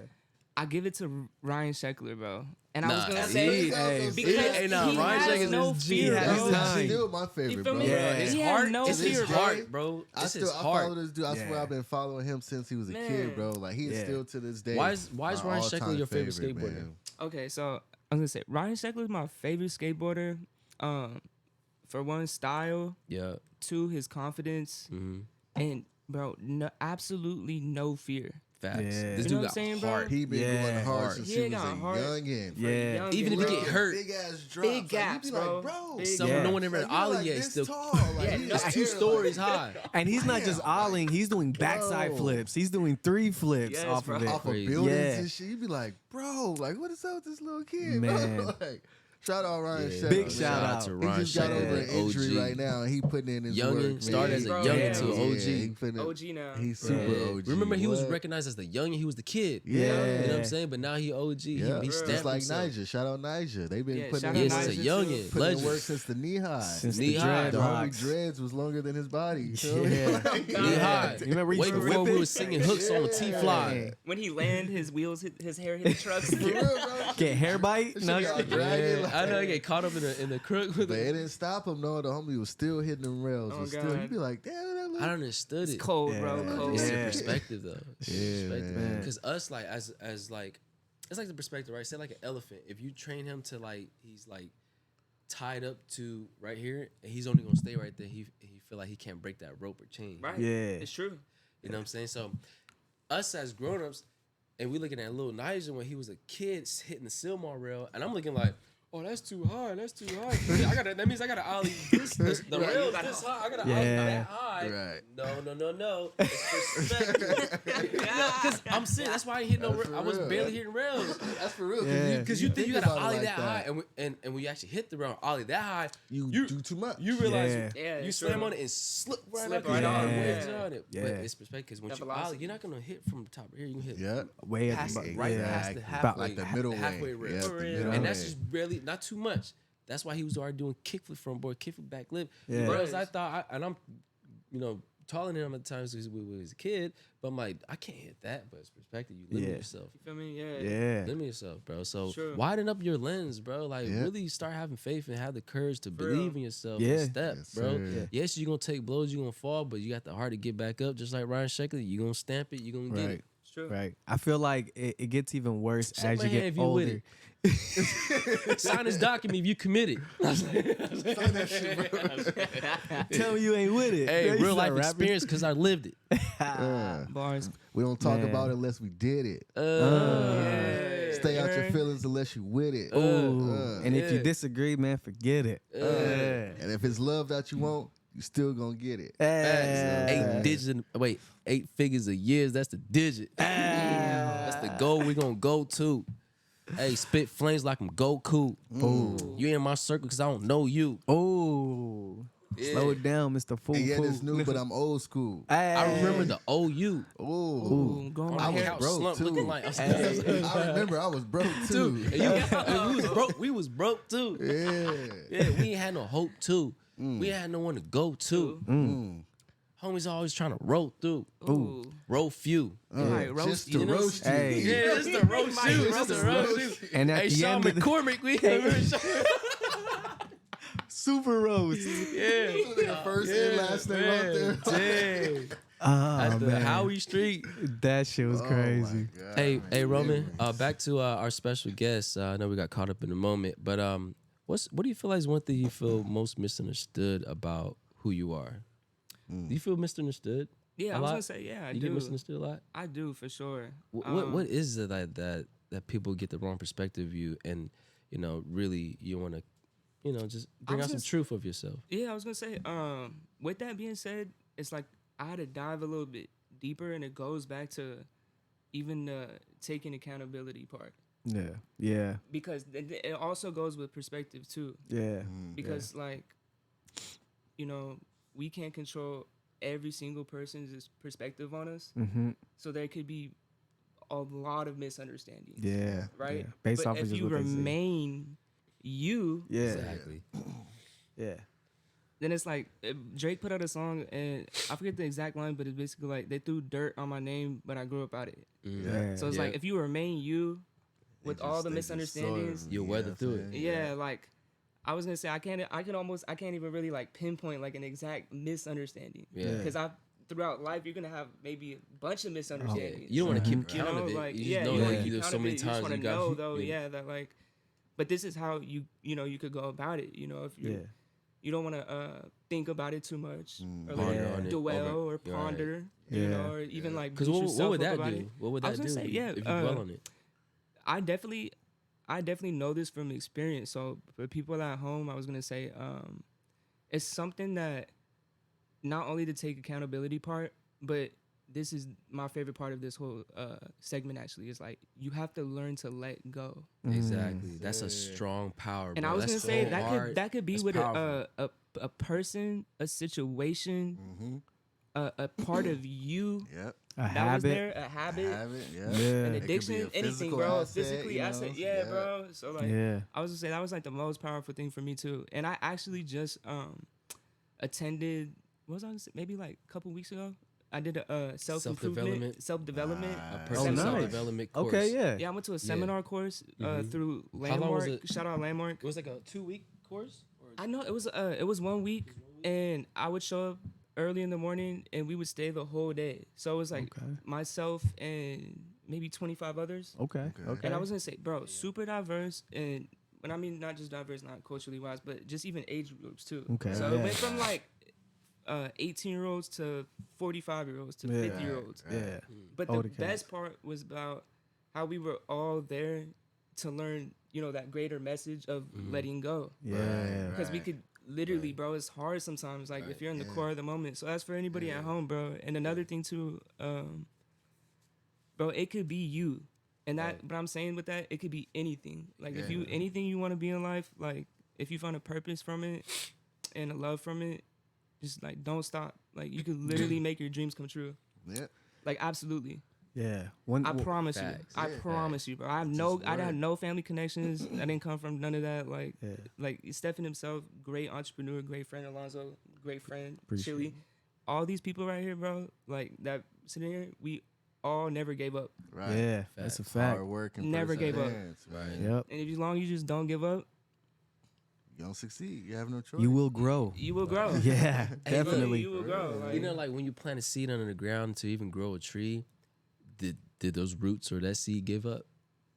I give it to Ryan Sheckler, bro. And I was Nah, gonna he- say hey, because hey, nah, he Ryan has Sheckler no is fear, He has bro. his time. Still my You favorite, feel bro. me? Yeah. His He has heart no is his fear, bro. heart, bro. I It's his I heart. follow this dude. I swear Yeah. I've been following him since he was a Man. kid, bro. Like he is Yeah. still to this day. Why is my Ryan Sheckler all-time your favorite skateboarder? man. Okay, so I was gonna say Ryan Sheckler is my favorite skateboarder. For one, style. Yeah. Two, his confidence. Mm-hmm. And bro, absolutely no fear. Facts. Yeah. This You know dude what I'm got saying, bro? heart. He been Yeah. going hard Hard. since He he was got a hard. youngin. Yeah. Young Even if and he bro. get hurt, big ass drops. Big gaps, like, you be bro. Like, bro, Big some Yeah. no one ever like, you ollie like yet this still. tall. Like, Yeah, you no, It's just 2 here, stories like, high. And he's not just Damn. olling, he's doing backside Bro. flips. He's doing 3 flips Yes, off bro. of it. off of Crazy. buildings Yeah. and shit. You be like, bro, like what is up with this little kid, Man. bro? Like, shout out Ryan Yeah. Sheckler. Big man. shout out. to He Ryan just got Sheckler, over an injury OG. right now, and he putting in his Youngin, work. Man. started as a Bro, youngin yeah. to Yeah, OG. he finna- OG now. He's super Yeah. OG. Remember, he was What? recognized as the youngin. He was the kid. Yeah. You know what I'm saying? But now he OG. Yeah, He just stamped like himself. Niger. Shout out Niger. They've been Yeah, putting shout in out Yes, work a Niger, youngin. putting in Legend. work since the knee high. Since Knee the high. dread The homie locks. dreads was longer than his body. You feel Yeah. me? Knee high. You remember he Way used to before whip we it? was singing hooks on the T-Fly. When he land, his wheels, his hair hit the trucks. For real, bro. Get hair bite? This No. shit got dragging, Yeah, like- I know he get caught up in the crook with But it it. didn't stop him. No, the homie was still hitting them rails. Oh, and still, God. you be like, damn, that I little. don't understood It's it. cold, Yeah. bro. Cold. It's Yeah. the perspective though. It's the Yeah, perspective. man. Because us like as like it's like the perspective, right? Say like an elephant. If you train him to like he's like tied up to right here and he's only gonna stay right there, he feel like he can't break that rope or chain. Right. Yeah. It's true. You know what I'm saying? So us as grown-ups, and we looking at little Niger when he was a kid hitting the Silmar rail, and I'm looking like, oh, that's too high. That's too high. Yeah, that means I gotta ollie the Right. rail is this high. I gotta ollie Yeah. that high. Right. No. It's perspective. Because I'm serious. That's why I ain't hitting no. That's for I was real. barely hitting rails. That's for real. Yeah. Because you think you gotta about it ollie like that high, and when you actually hit the rail, ollie that high, You do too much. you realize Yeah. Yeah, you it's slam true. on it and slip right Slip up. right on. Yeah. Yeah. Yeah. But it's perspective because when That you velocity. ollie, you're not gonna hit from the top right here. You're gonna hit Yeah. Way at past the it, bottom. right Yeah. past the About halfway, like the middle the halfway way. rail. Yeah, the For real. middle And that's way. just really not too much. That's why he was already doing kickflip front board, kickflip back lip. Yeah. Whereas I thought, and I'm, taller than him at times because we was a kid, but I'm like, I can't hit that. But it's perspective. You limit Yeah. yourself. You feel me? Yeah. Yeah. Limit yourself, bro. So Sure. widen up your lens, bro. Like Yeah. really start having faith and have the courage to real. believe in yourself. Yeah. And step, Yes, bro. sir. Yeah. Yes, you're gonna take blows, you're gonna fall, but you got the heart to get back up. Just like Ryan Sheckler, you're gonna stamp it, you're gonna get Right. it. It's true. Right. I feel like it gets even worse Shake as my you hand get if you with older. Sign this document if you committed. Tell me you ain't with it. Hey, You real life start rapping. experience because I lived it. Yeah. Bars. We don't talk Man. about it unless we did it. Yeah. Stay out your feelings unless you with it. Ooh. And if you Yeah. disagree, man, forget it. And if it's love that you want, you still gonna get it. Yeah. 8 figures a year. That's the digit. That's the goal we gonna go to. Hey, spit flames like I'm Goku. You in my circle because I don't know you. Oh. Slow it down, Mr. Foo And yet Foo. it's new, but I'm old school. I remember the OU. Ooh. Ooh, going I On was the couch broke slump too. looking like I remember I was broke too. Dude, and we was broke. We was broke too. Yeah. Yeah, we ain't had no hope too. We ain't had no one to go to. Homies always trying to roll through. Ooh. Roll few. Right, roast Just you. to roast you. Hey. Yeah, it's the roast Might shoes. roast It's the roast shoes. And at Hey, the Sean end of the McCormick, we remember Sean? super roast. Yeah. Nigga first and last name out there. Dang. Oh, At the man. Howie Street. That shit was crazy. Oh, my God. Hey, Roman. Back to our special guest. I know we got caught up in the moment, but what do you feel like is one thing you feel most misunderstood about who you are? Do you feel misunderstood? Yeah, A I was lot? gonna say yeah. I You do. get misunderstood a lot. I do for sure. What is it that people get the wrong perspective of you, and really you want to just bring was out some just- truth of yourself? Yeah, I was gonna say. With that being said, it's like I had to dive a little bit deeper, and it goes back to even the taking accountability part, Yeah. Yeah. because it also goes with perspective too. Yeah. Because we can't control every single person's perspective on us, Mm-hmm. so there could be a lot of misunderstandings. Yeah. Right. Yeah. Based but off of if just you what they say. remain you, Yeah. Exactly. Yeah. then it's like Drake put out a song and I forget the exact line, but it's basically like they threw dirt on my name, but I grew up out it. Yeah. So it's like if you remain you with all the They just misunderstandings, sort of, You'll you know weather what through I'm it. saying? yeah, like I was gonna say I can't even really like pinpoint like an exact misunderstanding. Yeah. Because throughout life you're gonna have maybe a bunch of misunderstandings. You don't want to keep You count know, of it. like you just yeah, know you that wanna Yeah. keep there's count so of many it. You just times wanna you got know though, yeah, that like, but this is how you could go about it. You know, if you Yeah. you don't want to think about it too much or Ponder like on it, dwell over- or right. ponder, you Yeah. know, or even like Because beat what yourself would up that about do? it. What would I that was do gonna say, yeah, if you dwell on it? I definitely know this from experience. So for people at home, I was gonna say, it's something that not only to take accountability part, but this is my favorite part of this whole segment. Actually, is like you have to learn to let go. Exactly. That's a strong power, And bro. I was That's gonna say so that hard. could be That's with powerful. a person, a situation, a part of you Yep. A that habit. was there, a habit, Habit, yeah. an Yeah. It could be addiction, a anything, physical bro. asset, Physically, you know? asset, yeah, Yeah. bro. So like, Yeah. I was gonna say that was like the most powerful thing for me too. And I actually just attended. What was I gonna say? Maybe like a couple weeks ago. I did a Self-development. self development. A Oh, personal nice. self-development course. Okay, yeah. Yeah, I went to a seminar course through How long was Landmark. it? Shout out Landmark. It was like a 2-week course? Or I know it was 1 week, and I would show up early in the morning, and we would stay the whole day. So it was like Okay. myself and maybe 25 others. Okay. Okay. And I was gonna say, bro, super diverse, and when I mean not just diverse, not culturally wise, but just even age groups too. Okay, So yeah. it went from like 18-year-olds to 45-year-olds to Yeah. 50-year-olds. Yeah. But the Older cats. best part was about how we were all there to learn, that greater message of letting go. Yeah. Because we could literally, bro, it's hard sometimes. Like if you're in the core of the moment. So that's for anybody at home, bro. And another thing too, bro, it could be you. And that, but I'm saying with that, it could be anything. Like if you anything you want to be in life, like if you find a purpose from it and a love from it, just like don't stop. Like you could literally make your dreams come true. Yeah. Like absolutely. Yeah. I promise you. Facts. I promise you, bro. I had no family connections. I didn't come from none of that. Like, Stephen himself, great entrepreneur, great friend. Alonzo, great friend. Chili. All these people right here, bro. Like that sitting here, we all never gave up. Right. Yeah. That's a fact. Hard work and Never gave up. perseverance, Right. Yep. And if as long as you just don't give up, You don't succeed. You have no choice. You will grow. you will grow. Yeah. Hey, look, Definitely. You will grow. Like, You know, like when you plant a seed under the ground to even grow a tree, did those roots or that seed give up?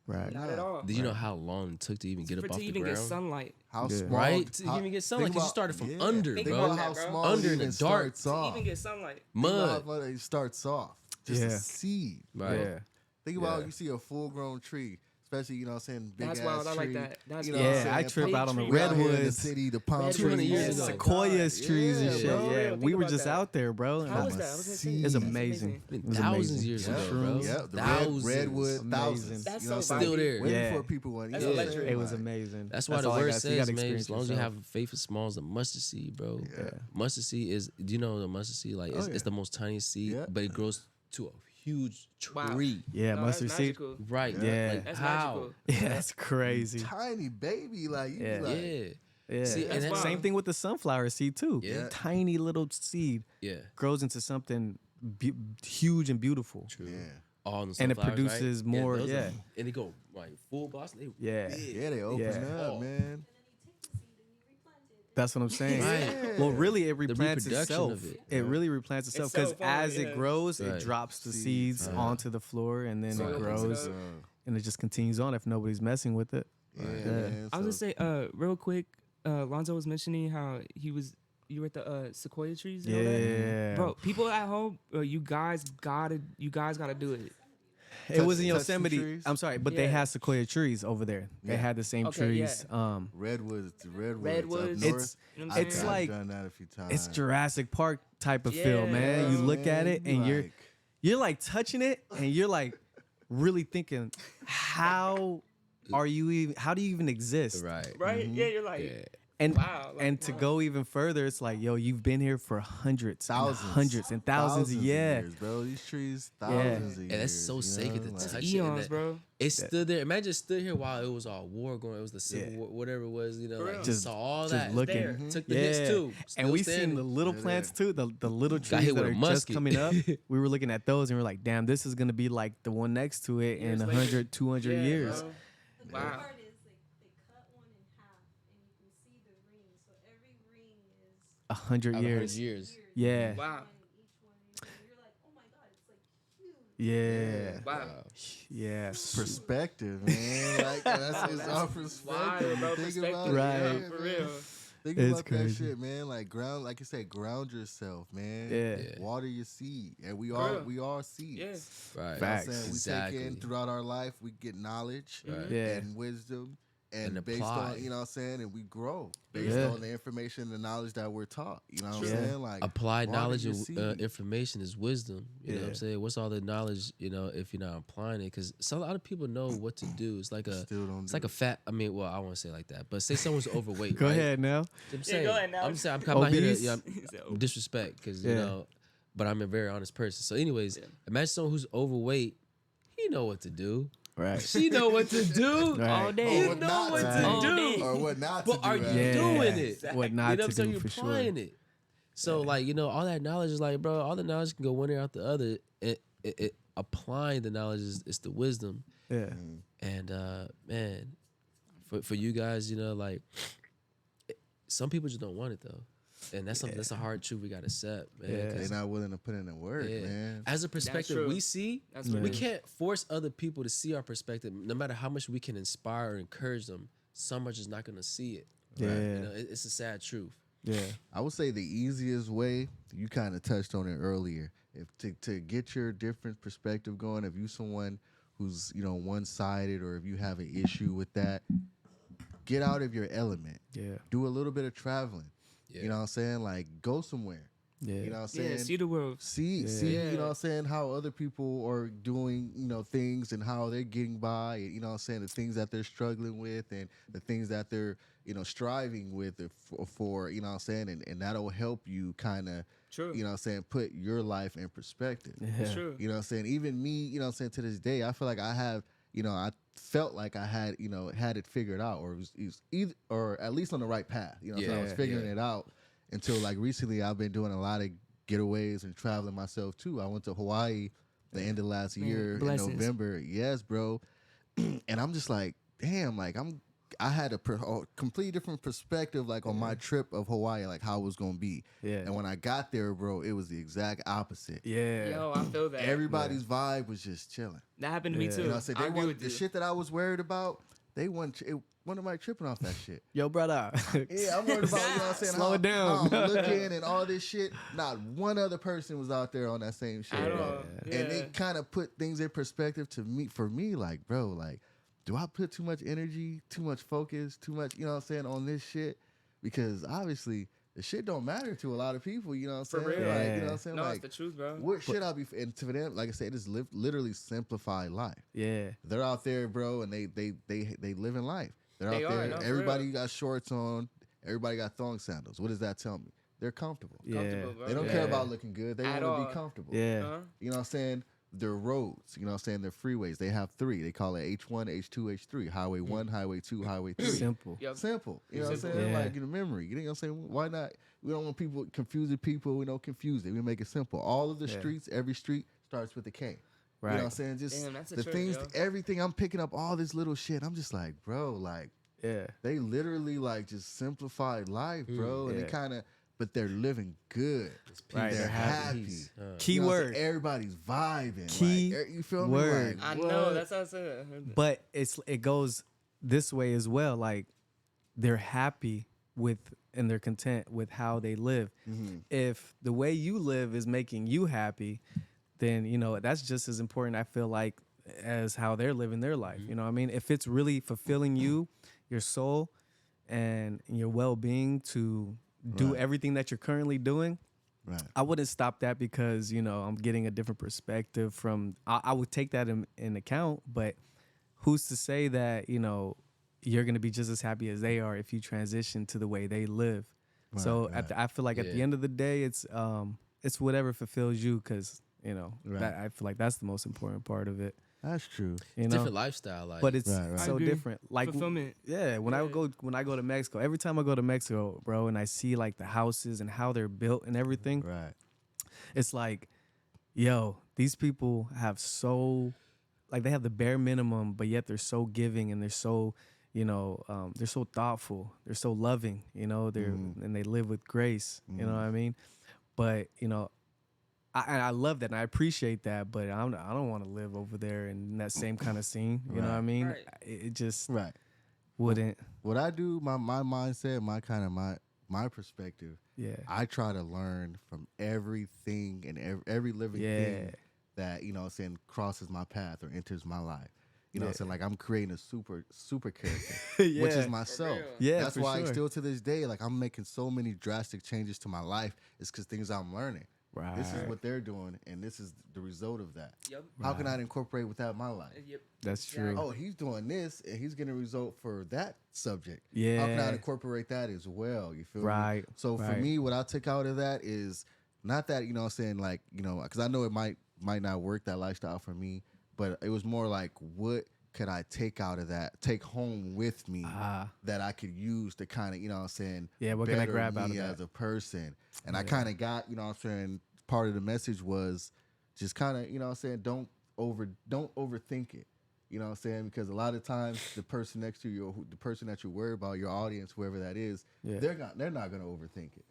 Right. not at all. Did you know how long it took to even get For up off to the even ground? get sunlight. How Yeah. small, Right? To how- even get sunlight, think 'cause you about- started from yeah. under, Think bro. about how That, bro. small Under it in the even dark. starts To off. even get sunlight. Think about Mud. how it starts off. Just Yeah. a seed. Right. Yeah. Think about Yeah. you see a full grown tree, especially, you know what I'm saying, big That's ass wild. I like tree. that. That's you know wild. what I'm Yeah, I saying? trip out on the Big We out here in the redwoods. city, the palm 200 trees. years Yeah, ago. sequoias trees and Yeah, shit. bro. Yeah, Think we were about just that. out there, bro. and How I'm was a that? I was gonna say, seed. It's that's amazing. amazing. It was Thousands amazing. years Yeah, ago, bro. Yep, the Thousands. redwood, Amazing. thousands. That's you know so what I'm Still saying? there. Waiting Yeah. for people. When, That's you know what I'm electric. saying? It was Like, amazing. That's why the all I word got. So you gotta says, man, experience as long as you yourself. have faith as small as a mustard seed, bro. Yeah. Mustard seed is, do you know the mustard seed? Like, it's, yeah. it's the most tiniest seed, Yeah. but it grows to a huge Wow. tree. Yeah, No, mustard that's seed. magical. Right. Yeah. Like, That's how? magical. Yeah, that's crazy. tiny baby, like you Yeah. be like, Yeah. Yeah. See, and That's that's wild. Same thing with the sunflower seed too. Yeah. Tiny little seed Yeah. grows into something huge and beautiful. True. yeah, All in the And it sunflowers, produces right? more, those are- yeah. And they go like full blossom. They Yeah. big. yeah, they open Yeah. up, man. That's what I'm saying. Right. Well, really, it replants reproduction itself. of it. It really replants itself because Itself, oh, as yeah. it grows, Right. it drops the Seeds. seeds onto the floor, and then So it it grows, opens it up. and it just continues on if nobody's messing with it. Yeah, Yeah. man. I was So- gonna say, real quick, Lonzo was mentioning how you were at the sequoia trees. And all that? Yeah, Bro, people at home, you guys gotta do it. it was in touch some Yosemite. trees? I'm sorry, but they Yeah. had sequoia trees over there. They Yeah. had the same Okay, trees. redwoods, Redwoods. up north. It's You know what I'm It's saying? I've like- done that a few times. it's Jurassic Park type of feel, man. You Yeah, look at it you and like, you're like touching it, and you're like really thinking, how are you even? How do you even exist? Right. Right? Yeah, you're like, Yeah. And Wow, like, and to go even further, it's like, yo, you've been here for hundreds, and thousands of of yeah. years, bro. These trees, thousands of years. And that's so you sacred know? to Like, touch it. And eons, that- bro. It stood there. Imagine it stood here while it was all war going. It was the Civil War, whatever it was. You know, like real. you saw all just that. looking. There. Mhm. Took the hits too. And Still we standing. seen the little plants too, the little Got trees hit that with are a just musket. coming up. We were looking at those and we're like, damn, this is gonna be like the one next to it in Years 100, later. 200 Yeah, years. bro. The Wow. cool part is like they cut one in half and you can see the ring. So every ring is 100 Out of 100 years. years. Yeah. Wow. each one. And you're like, oh my god, it's like huge. Yeah. Wow. Yeah. perspective, man. Like that's it's our Wild, perspective. bro. You think about Perspective. it, Right. Yeah, yeah, for man. real. Think It's about crazy. that shit, man. Like ground, like you said, ground yourself, man. Yeah. Yeah. Water your seed, and we real. are seeds. Yeah. Right. You know what I'm Facts. saying? Exactly. We take in throughout our life, we get knowledge Right. Yeah. and wisdom, and, And based apply. on, you know what I'm saying, and we grow based Yeah. on the information and knowledge that we're taught. You know what I'm Yeah. saying? Like Applied water knowledge your and seed. information is wisdom. You know what I'm Yeah. saying? What's all the knowledge, you know, if you're not applying it? Because a lot of people know what to do. It's like a Still don't it's do like a fat, I mean, well, I won't say it like that, but say someone's overweight. Go right? ahead now. I'm saying, go ahead now. I'm saying, I'm not here to, Obese? yeah, He said I'm disrespect because, you Yeah. know, but I'm a very honest person. So, anyways, imagine someone who's overweight, he know what to do. Right. She know what to do. Right. All day. You what know not what to to do. All do. day. or what not But to are do. you after. doing it? What not You know what I'm to saying? do You're for sure. applying it. So like, you know, all that knowledge is like, bro, all the knowledge can go one ear out the other. Applying the knowledge is the wisdom. Yeah. And man, for you guys, you know, like some people just don't want it though. And that's something that's a hard truth we gotta accept, man. Yeah. 'cause, They're not willing to put in the work, yeah, man. as a perspective true. we see, That's we real. can't force other people to see our perspective. No matter how much we can inspire or encourage them, some are just not gonna see it. Yeah. You know, it's a sad truth. Yeah. I would say the easiest way, you kind of touched on it earlier, if to get your different perspective going, if you someone who's, you know, one-sided, or if you have an issue with that, get out of your element. Yeah. Do a little bit of traveling. Yeah. You know what I'm saying? Like go somewhere. Yeah. You know what I'm saying? Yeah, see the world. See, Yeah. you know what I'm saying, how other people are doing, you know, things and how they're getting by, and, you know what I'm saying, the things that they're struggling with and the things that they're, you know, striving with for you know what I'm saying, and that'll help you kind of, True. you know what I'm saying, put your life in perspective. Yeah. True. You know what I'm saying? Even me, you know what I'm saying, to this day, I feel like I have, you know, I felt like I had, you know, had it figured out, or it was either, or at least on the right path. You know, so I was Yeah, figuring it out until like recently I've been doing a lot of getaways and traveling myself too. I went to Hawaii the end of last year blessings. in November. Yes, bro. And I'm just like, damn, like I had a completely different perspective, like on my trip of Hawaii, like how it was gonna be. Yeah. And when I got there, bro, it was the exact opposite. Yeah. Yo, I feel that. Everybody's vibe was just chilling. That happened to me Yeah. too. You know what I'm saying? I They agree want with the you. shit that I was worried about. They want nobody tripping off that shit. Yo, brother. Yeah, I'm worried about, you know what I'm saying, Slow it down. how I'm looking and all this shit. Not one other person was out there on that same shit. At bro. all. And Yeah. they kind of put things in perspective for me, like, bro, like, do I put too much energy, too much focus, too much, you know what I'm saying, on this shit? Because obviously the shit don't matter to a lot of people, you know what I'm For saying? real. Like, you Yeah. know what I'm saying? No, Like, it's the truth, bro. what should I be, and to them, like I said, it's literally simplified life. Yeah. They're out there, bro, and they live in life. They're They out are, there. no, for Everybody real. got shorts on. Everybody got thong sandals. What does that tell me? They're comfortable. Yeah. Comfortable, bro. They don't Yeah. care about looking good. They At want to all. be comfortable. Yeah. Huh? You know what I'm saying? Their roads, you know what I'm saying? Their freeways. They have 3. They call it H1, H2, H3. Highway 1, Highway 2, Highway 3. Simple. Yep. Simple. You know what I'm Simple. saying? Yeah. Like, in the memory. You know what I'm saying? Why not? We don't want people confusing people. We don't confuse it. We make it simple. All of the Yeah. streets, every street starts with a K. Right. You know what I'm saying? Just Damn, that's a the trip, things, yo. everything. I'm picking up all this little shit. I'm just like, bro, like, Yeah. they literally like just simplified life, bro. And yeah. they kind of, but they're living good. Right, They're they're happy. Peace. Key You know what I'm word. saying? Everybody's vibing. Key like, you feel word. me? I Like, know. what? That's how I said it. I heard that. But it goes this way as well. Like they're happy with and they're content with how they live. Mm-hmm. If the way you live is making you happy, then you know that's just as important. I feel like as how they're living their life. You know what I mean? If it's really fulfilling you, your soul, and your well-being to do Right. everything that you're currently doing, Right. I wouldn't stop that because, you know, I'm getting a different perspective from, I would take that in account, but who's to say that, you know, you're gonna be just as happy as they are if you transition to the way they live. Right, So right. I feel like at the Yeah. end of the day, it's whatever fulfills you, because Right. that I feel like that's the most important part of it. That's true. You know, Different lifestyle, like. but it's Right, right. I so agree. different. Like Fulfillment. yeah, when I go to Mexico, every time I go to Mexico, bro, and I see like the houses and how they're built and everything, Right. it's like, yo, these people have they have the bare minimum, but yet they're so giving and they're so, they're so thoughtful, they're so loving, and they live with grace. You know what I mean? But I love that and I appreciate that, but I don't want to live over there in that same kind of scene. You know what I mean? Right. It just Right. wouldn't. What I do, my mindset, my perspective, Yeah. I try to learn from everything and every living thing that, crosses my path or enters my life. You know what I'm saying? Like I'm creating a super character, which is myself. Yeah, That's for why sure. still to this day, like I'm making so many drastic changes to my life. It's because things I'm learning. Right. This is what they're doing, and this is the result of that. Yep. How can I incorporate with that in my life? Yep. That's true. Oh, he's doing this, and he's getting a result for that subject. Yeah. How can I incorporate that as well? You feel me? Right, So for right. me, what I took out of that is not that, because I know it might not work, that lifestyle for me, but it was more like, what could I take out of that, take home with me that I could use to kind of, Yeah, what can I better grab out me of that? as a person? And I kind of got, part of the message was just kind of, don't overthink it. You know what I'm saying? Because a lot of times the person next to you, or the person that you worry about, your audience, whoever that is, they're not going to overthink it.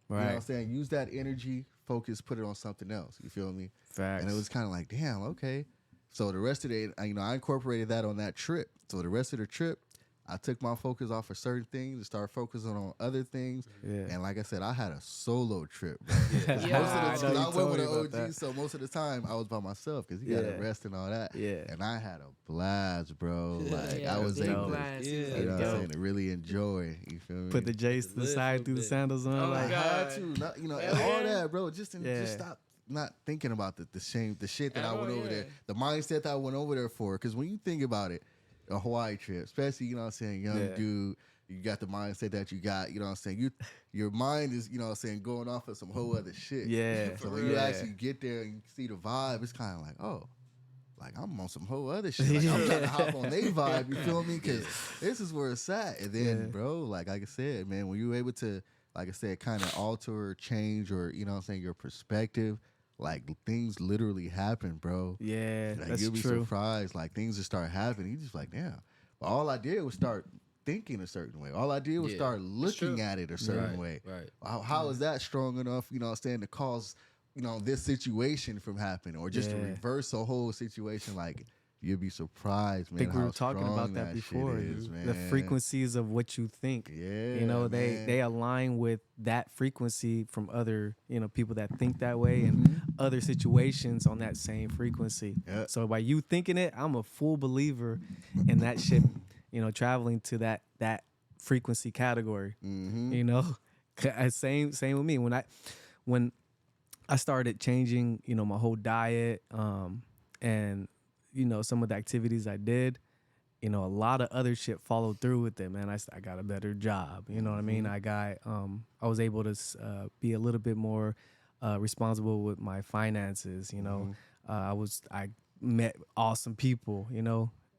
You know what I'm saying? Use that energy, focus, put it on something else. You feel me? Facts. And it was kind of like, damn, okay. So the rest of the day, I incorporated that on that trip. So the rest of the trip, I took my focus off of certain things and started focusing on other things. Yeah. And like I said, I had a solo trip, bro. Yeah. Most of the I know you I went told with me an about OG, that. so most of the time I was by myself because you got to Yeah. rest and all that. Yeah. And I had a blast, bro. Like Yeah, I was big able to, blast. Yeah. you know what I'm Dope. saying, to really enjoy. You feel me? Put the J's to the live side, for a through the bit. sandals on. Oh, like, God. I had to, not, and all that, bro. Just stop not thinking about the shit that I went over there, the mindset that I went over there for. Because when you think about it, a Hawaii trip, especially, young dude, you got the mindset that you got, your mind is, going off of some whole other shit. Yeah. So when you actually get there and you see the vibe, it's kind of like, oh, like I'm on some whole other shit. Like I'm trying to hop on their vibe, you feel me? Because this is where it's at. And then, bro, like I said, man, when you're able to, like I said, kind of alter or change or, your perspective, like things literally happen, bro. Yeah, Like, that's you'll be true. surprised. Like things just start happening. You just like, damn. But all I did was start thinking a certain way. All I did was start looking at it a certain way. Right. How is that strong enough, to cause, this situation from happening or just to reverse a whole situation? Like, you'll be surprised, man. I think we how were talking strong about that shit before. is, man. The frequencies of what you think. Yeah, they align with that frequency from other, people that think that way and other situations on that same frequency. Yeah. So by you thinking it, I'm a full believer in that shit, traveling to that frequency category. Same with me. When I started changing, my whole diet, and some of the activities I did, a lot of other shit followed through with it, man. I got a better job. You know what I mean? I was able to be a little bit more responsible with my finances. I met awesome people.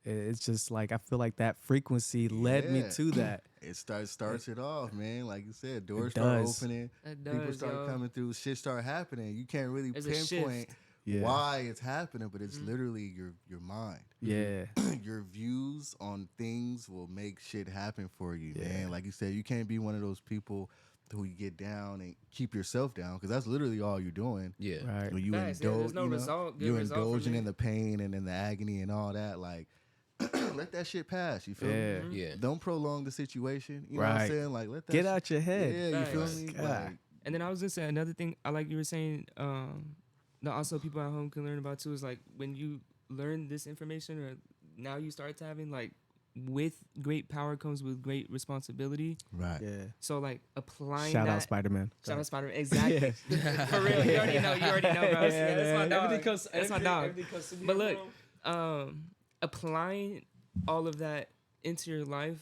It's just like I feel like that frequency led me to that. It starts it off, man. Like you said, doors It start does. opening, It people does, start yo. coming through, shit start happening. You can't really There's a shift. pinpoint Yeah. why it's happening, but it's literally your mind. Yeah. Your views on things will make shit happen for you, man. Like you said, you can't be one of those people who you get down and keep yourself down because that's literally all you're doing. Yeah. Right. When you Facts, yeah, there's no result, good you're result from indulging it. in the pain and in the agony and all that. Like, let that shit pass. You feel Yeah. me? Yeah. Don't prolong the situation. You know what I'm Right. saying? Like, let that Get out your head. Yeah, you feel Facts. me? God. Like, And then I was gonna say another thing. I like you were saying. That also people at home can learn about too is like when you learn this information or now you start to having like with great power comes with great responsibility. right. Yeah. So like applying Shout that. out Spider-Man. Shout out Spider-Man. Exactly. For real. You already know, bro. Yeah, that's my dog. That's my dog. But look, applying all of that into your life,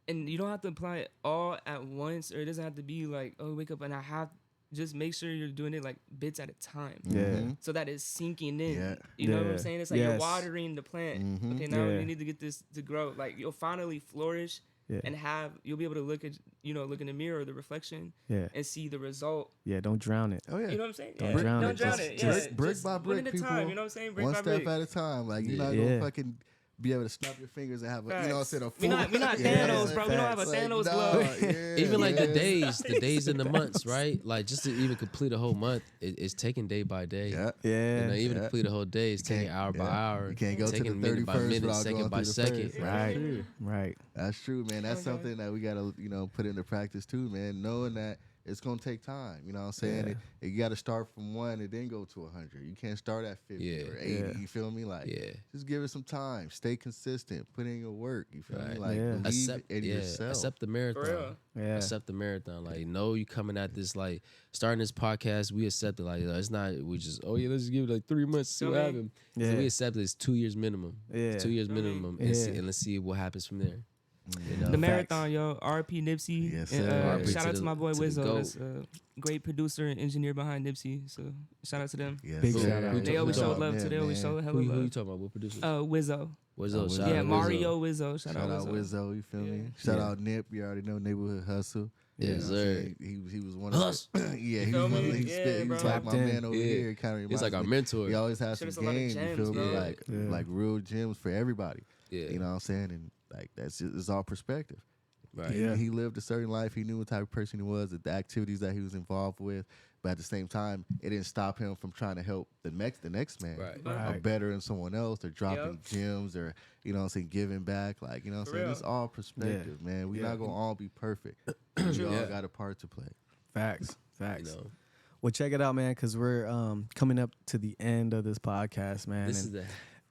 and you don't have to apply it all at once, or it doesn't have to be like, oh, wake up and I have. Just make sure you're doing it like bits at a time. Yeah. So that it's sinking in. Yeah. You know what I'm Yeah. saying? It's like you're Yes. watering the plant. Mhm. Okay, now Yeah. you need to get this to grow. Like you'll finally flourish Yeah. and you'll be able to look in the mirror or the reflection Yeah. and see the result. Yeah. Don't drown it. Oh yeah. You know what I'm saying? Don't Yeah. drown Don't it. drown Just- it. just Yeah. brick Just by one brick, at a people. time. You know what I'm saying? Brick One by step brick. at a time. Like you're not Yeah. gonna fucking be able to snap your fingers and have a, you know what I'm saying, a We not full- Thanos, bro. We don't have a Like, Thanos nah, glove. yeah, Even like the yeah. days and the months, right? Like just to even complete a whole month, it's taken day by day. Yeah. Yeah. You know, even to Yeah. complete a whole day, it's taking Can't- hour by yeah. hour. You can't go to taking the minute by 31st minute, without second going by through the second. first. Right. Right. That's true, man. That's Okay. something that we gotta, put into practice too, man. Knowing that it's gonna take time. You know what I'm saying? Yeah. You gotta start from 1 and then go to 100. You can't start at 50 Yeah. or 80. Yeah. You feel me? Like, Yeah. just give it some time. Stay consistent. Put in your work. You feel me? Right. Like, Yeah. believe Accept, in yourself. accept the For marathon. real. Yeah. Accept the marathon. Like, know you coming at this, like, starting this podcast, we accept it. Like, it's not, we just, let's just give it like 3 months, see what Feel me? happens. Yeah. So we accept it. It's 2 years minimum. Yeah. It's 2 years Feel me? minimum. Yeah. And let's see what happens from there. You know? The Facts. marathon, yo. R.P. Nipsey. Yes, And, sir. R.I.P. shout to out to the- my boy to the Wizzo. GOAT. That's a great producer and engineer behind Nipsey. So shout out to them. Yes, Big sir. shout out. They always show about love Yeah, too. They always man. show hella Who you love. talking about? What producers? Wizzo. Wizzo. Shout out Yeah, to Mario Wizzo. Shout Shout out out Wizzo. Wizzo, you feel me? Yeah. Shout Yeah. out Nip, you already know Neighborhood Hustle. Yes, You know what I'm sir. saying? He was one of Hustle. the, yeah, he feel was one of me? the, he Yeah, spit, he was bro. like my Tapped in. man over Yeah. here. Kind of He's like our mentor. He always has Showed some us a lot of game, you gems, feel me? bro. Yeah. Like real gems for everybody. Yeah. You know what I'm saying? And like that's just, it's all perspective. Right. Yeah. He lived a certain life. He knew what type of person he was, the activities that he was involved with. But at the same time, it didn't stop him from trying to help the next man. Right. Or Right. better than someone else. Or dropping Yep. gems or, you know what I'm saying, giving back. Like, you know what I'm For saying? real. It's all perspective, man. We're Yeah. not going to all be perfect. We all Yeah. got a part to play. Facts. You Facts. know, Well, check it out, man, because we're coming up to the end of this podcast, man. this is and-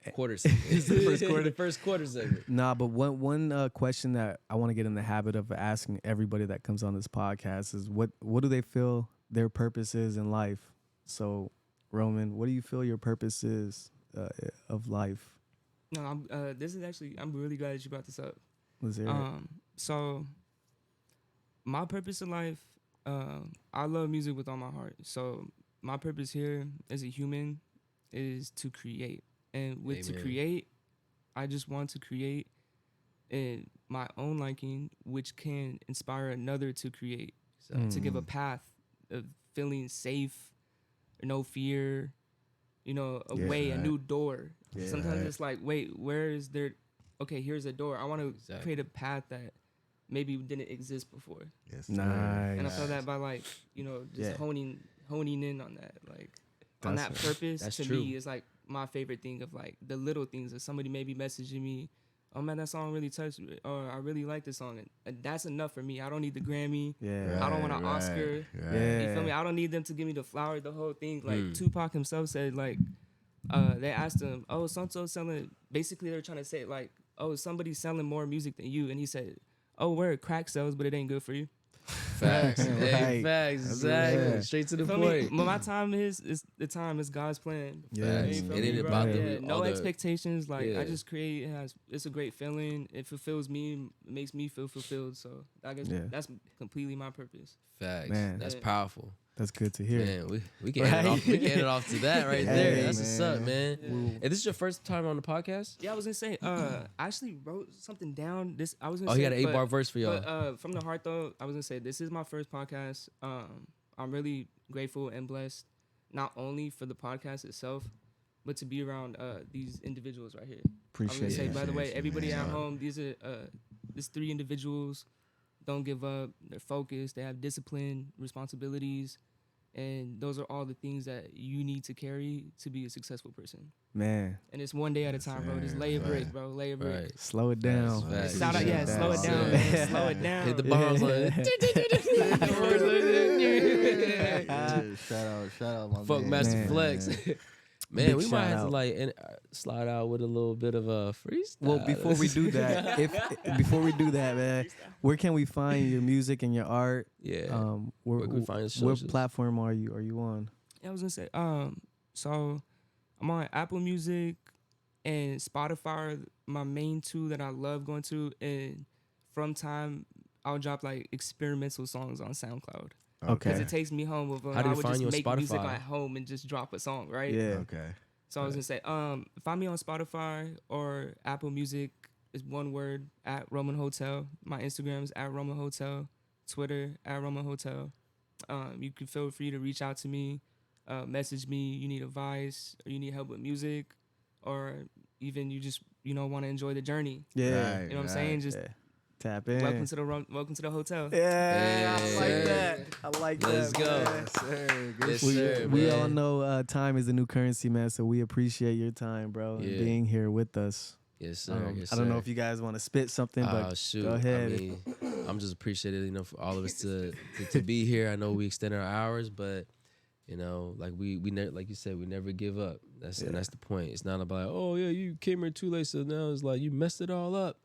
the quarter segment. It's the first quarter. The first quarter segment. Nah, but one question that I want to get in the habit of asking everybody that comes on this podcast is what do they feel their purpose is in life? So, Roman, what do you feel your purpose is of life? No, I'm really glad that you brought this up. Was there? So my purpose in life, I love music with all my heart. So my purpose here as a human is to create. And with to Amen. create, I just want to create in my own liking, which can inspire another to create. So to give a path of feeling safe, no fear, a Yeah, way, a right. new door. Yeah, Sometimes right. it's like, wait, where is there? Okay, here's a door. I want to Exactly. create a path that maybe didn't exist before. Yes, Nice. And I feel that by just Yeah. honing in on that, on That's that purpose. That's To true. me, is like my favorite thing of like the little things. If somebody may be messaging me, oh man, that song really touched me, or I really like this song, and that's enough for me. I don't need the Grammy. Yeah. I don't want an Oscar. Yeah. You feel me? I don't need them to give me the flower, the whole thing. Like Mm. Tupac himself said, they asked him, oh, so-and-so selling. Basically, they're trying to say like, oh, somebody's selling more music than you, and he said, oh, word, crack sells, but it ain't good for you. Facts. Hey, Right. facts. That's Exactly. right. Straight to the Feel me? point. But my time is the time is God's plan. Yeah. Facts. You feel It me, ain't bro? about Yeah, the no all the- expectations. Like Yeah. I just create. It's a great feeling. It fulfills me. It makes me feel fulfilled. So I guess Yeah. that's completely my purpose. Facts. Man. That's Yeah. powerful. That's good to hear. Man, we can end it off. We can end it off to that right Hey, there. That's what's up, man. man. And this is your first time on the podcast? Yeah, I was gonna say. I actually wrote something down. This I was gonna. Oh, say, he got an 8-bar but- verse for y'all. But from the heart though, I was gonna say this is my first podcast. I'm really grateful and blessed, not only for the podcast itself, but to be around these individuals right here. I was Appreciate gonna say, it. by the way, Appreciate you, everybody man. at home, these 3 individuals don't give up. They're focused. They have discipline, responsibilities, and those are all the things that you need to carry to be a successful person. Man, And it's one day at a time, bro. Just lay a brick, bro. Lay a brick. Right. slow it down. Facts. Shout out, yeah, Appreciate slow it that. down, Yeah. man. Slow it down. Hit the bombs on it. Shout out my Fuck man. Master Man. Flex. Man, Big we might shout have out. to slide out with a little bit of a freestyle. Well, before we do that, before we do that, man, where can we find your music and your art? Yeah. Where can we find your what socials? platform are you on? Yeah, I was gonna say, so I'm on Apple Music, and Spotify are my main two that I love going to. And from time, I'll drop like experimental songs on SoundCloud. Okay. Because it takes me home with How do I you would find just you on make music Spotify? at home and just drop a song, right? Yeah. Okay. So I was gonna say, find me on Spotify or Apple Music. Is one word at Roman Hotel. My Instagram is at Roman Hotel. Twitter at Roman Hotel. You can feel free to reach out to me, message me. You need advice or you need help with music, or even you just want to enjoy the journey. Yeah. Right, You know what I'm saying? Just Yeah. Tap in. welcome to the hotel. Yeah, I Hey. like that. I like Let's that. go. Man. Sir, good Yes, shit. sir, We man. all know time is the new currency, man. So we appreciate your time, bro, and Yeah. being here with us. Yes, sir. Yes, I don't know sir. if you guys want to spit something, but Shoot. go ahead. I mean, I'm just appreciated, for all of us to be here. I know we extended our hours, but like we never, like you said, we never give up. And that's the point. It's not about, oh yeah, you came here too late, so now it's like you messed it all up.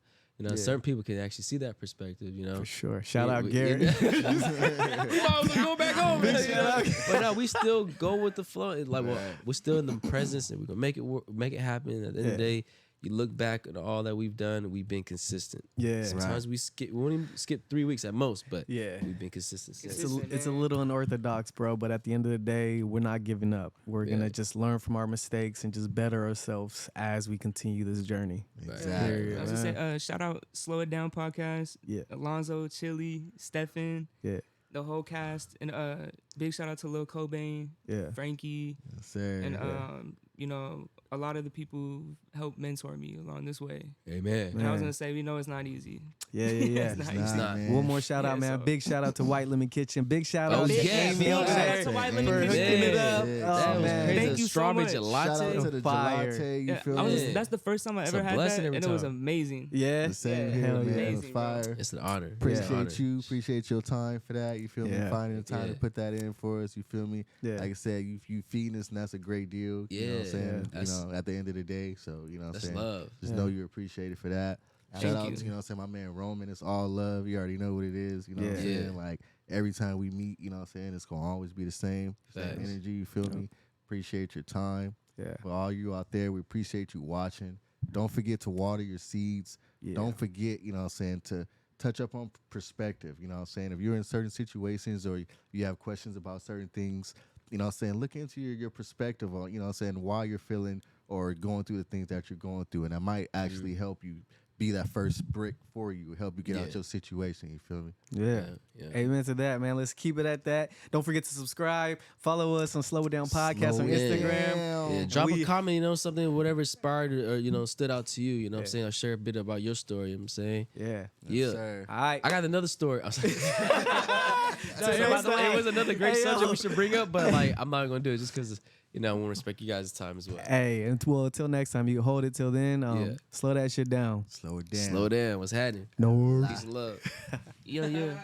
Certain people can actually see that perspective. For sure. Shout out we- Garrett. we might as well go back home. But no, we still go with the flow. It's like, well, we're still in the presence, and we're gonna make it work, make it happen. At the end of the day, you look back at all that we've done, we've been consistent. Yeah. Sometimes we won't even skip 3 weeks at most, but Yeah. we've been consistent since. It's a little unorthodox, bro, but at the end of the day, we're not giving up. We're Yeah. gonna just learn from our mistakes and just better ourselves as we continue this journey. Exactly. Period, I was gonna say, shout out Slow It Down Podcast. Yeah. Alonzo, Chili, Stefan, Yeah. the whole cast, and big shout out to Lil Cobain, Yeah. Frankie, Yes, sir. and a lot of the people who helped mentor me along this way. Amen. And I was Man. gonna say, we know it's not easy. Yeah. It's not Nah, easy. not. man. One more shout out, Yeah, man. so- Big shout out to White Lemon Kitchen. Big shout Oh, out to yes. Amy Big over shout out there to White for Lemon hooking Kitchen. it up. Yeah. Oh, That was man. crazy. Thank A you so strawberry much. Shout latte. out to the Fire. latte. You Yeah, feel I was me? just, that's the first time I It's ever a had blessing that, every and it was time. amazing. Yeah. The same Yeah. here, Hell man. yeah. It was Amazing, bro. fire. It's an honor. It's an Appreciate honor. you. Appreciate your time for that. You feel Yeah. me? Finding the time Yeah. to put that in for us. You feel me? Yeah. Like I said, you feeding us, and that's a great deal. You know what I'm Yeah. saying? That's- At the end of the day. So, you know what I'm That's saying? love. Just Yeah. know you're appreciated for that. Thank Shout out you. to, what I'm saying, my man Roman. It's all love. You already know what it is. You know what I'm Yeah. saying? Yeah. Like, every time we meet, you know what I'm saying, it's going to always be the same Facts. energy. You feel me? Appreciate your time. Yeah. For all you out there, we appreciate you watching. Don't forget to water your seeds. Yeah. Don't forget, you know what I'm saying, to touch up on perspective. You know what I'm saying? If you're in certain situations or you have questions about certain things, you know what I'm saying, look into your perspective on, you know what I'm saying, why you're feeling or going through the things that you're going through. And that might actually help you be that first brick for you, help you get out Yeah. your situation. You feel me? Yeah. Yeah. Amen to that, man. Let's keep it at that. Don't forget to subscribe. Follow us on Slow It Down Podcast Slow on it Instagram. down. Yeah, drop we- a comment, something, whatever inspired or, stood out to you. You know what I'm saying? I'll share a bit about your story. You know what I'm saying? Yeah. Yeah. Sir. All right. I got another story. I was like, So by the way, it was another great Hey, yo. subject we should bring up, but like I'm not gonna do it just because I want to respect you guys' time as well. Hey, until next time, you hold it till then. Yeah. Slow that shit down. Slow it down. Slow down. What's happening? No. Peace and love. Yeah.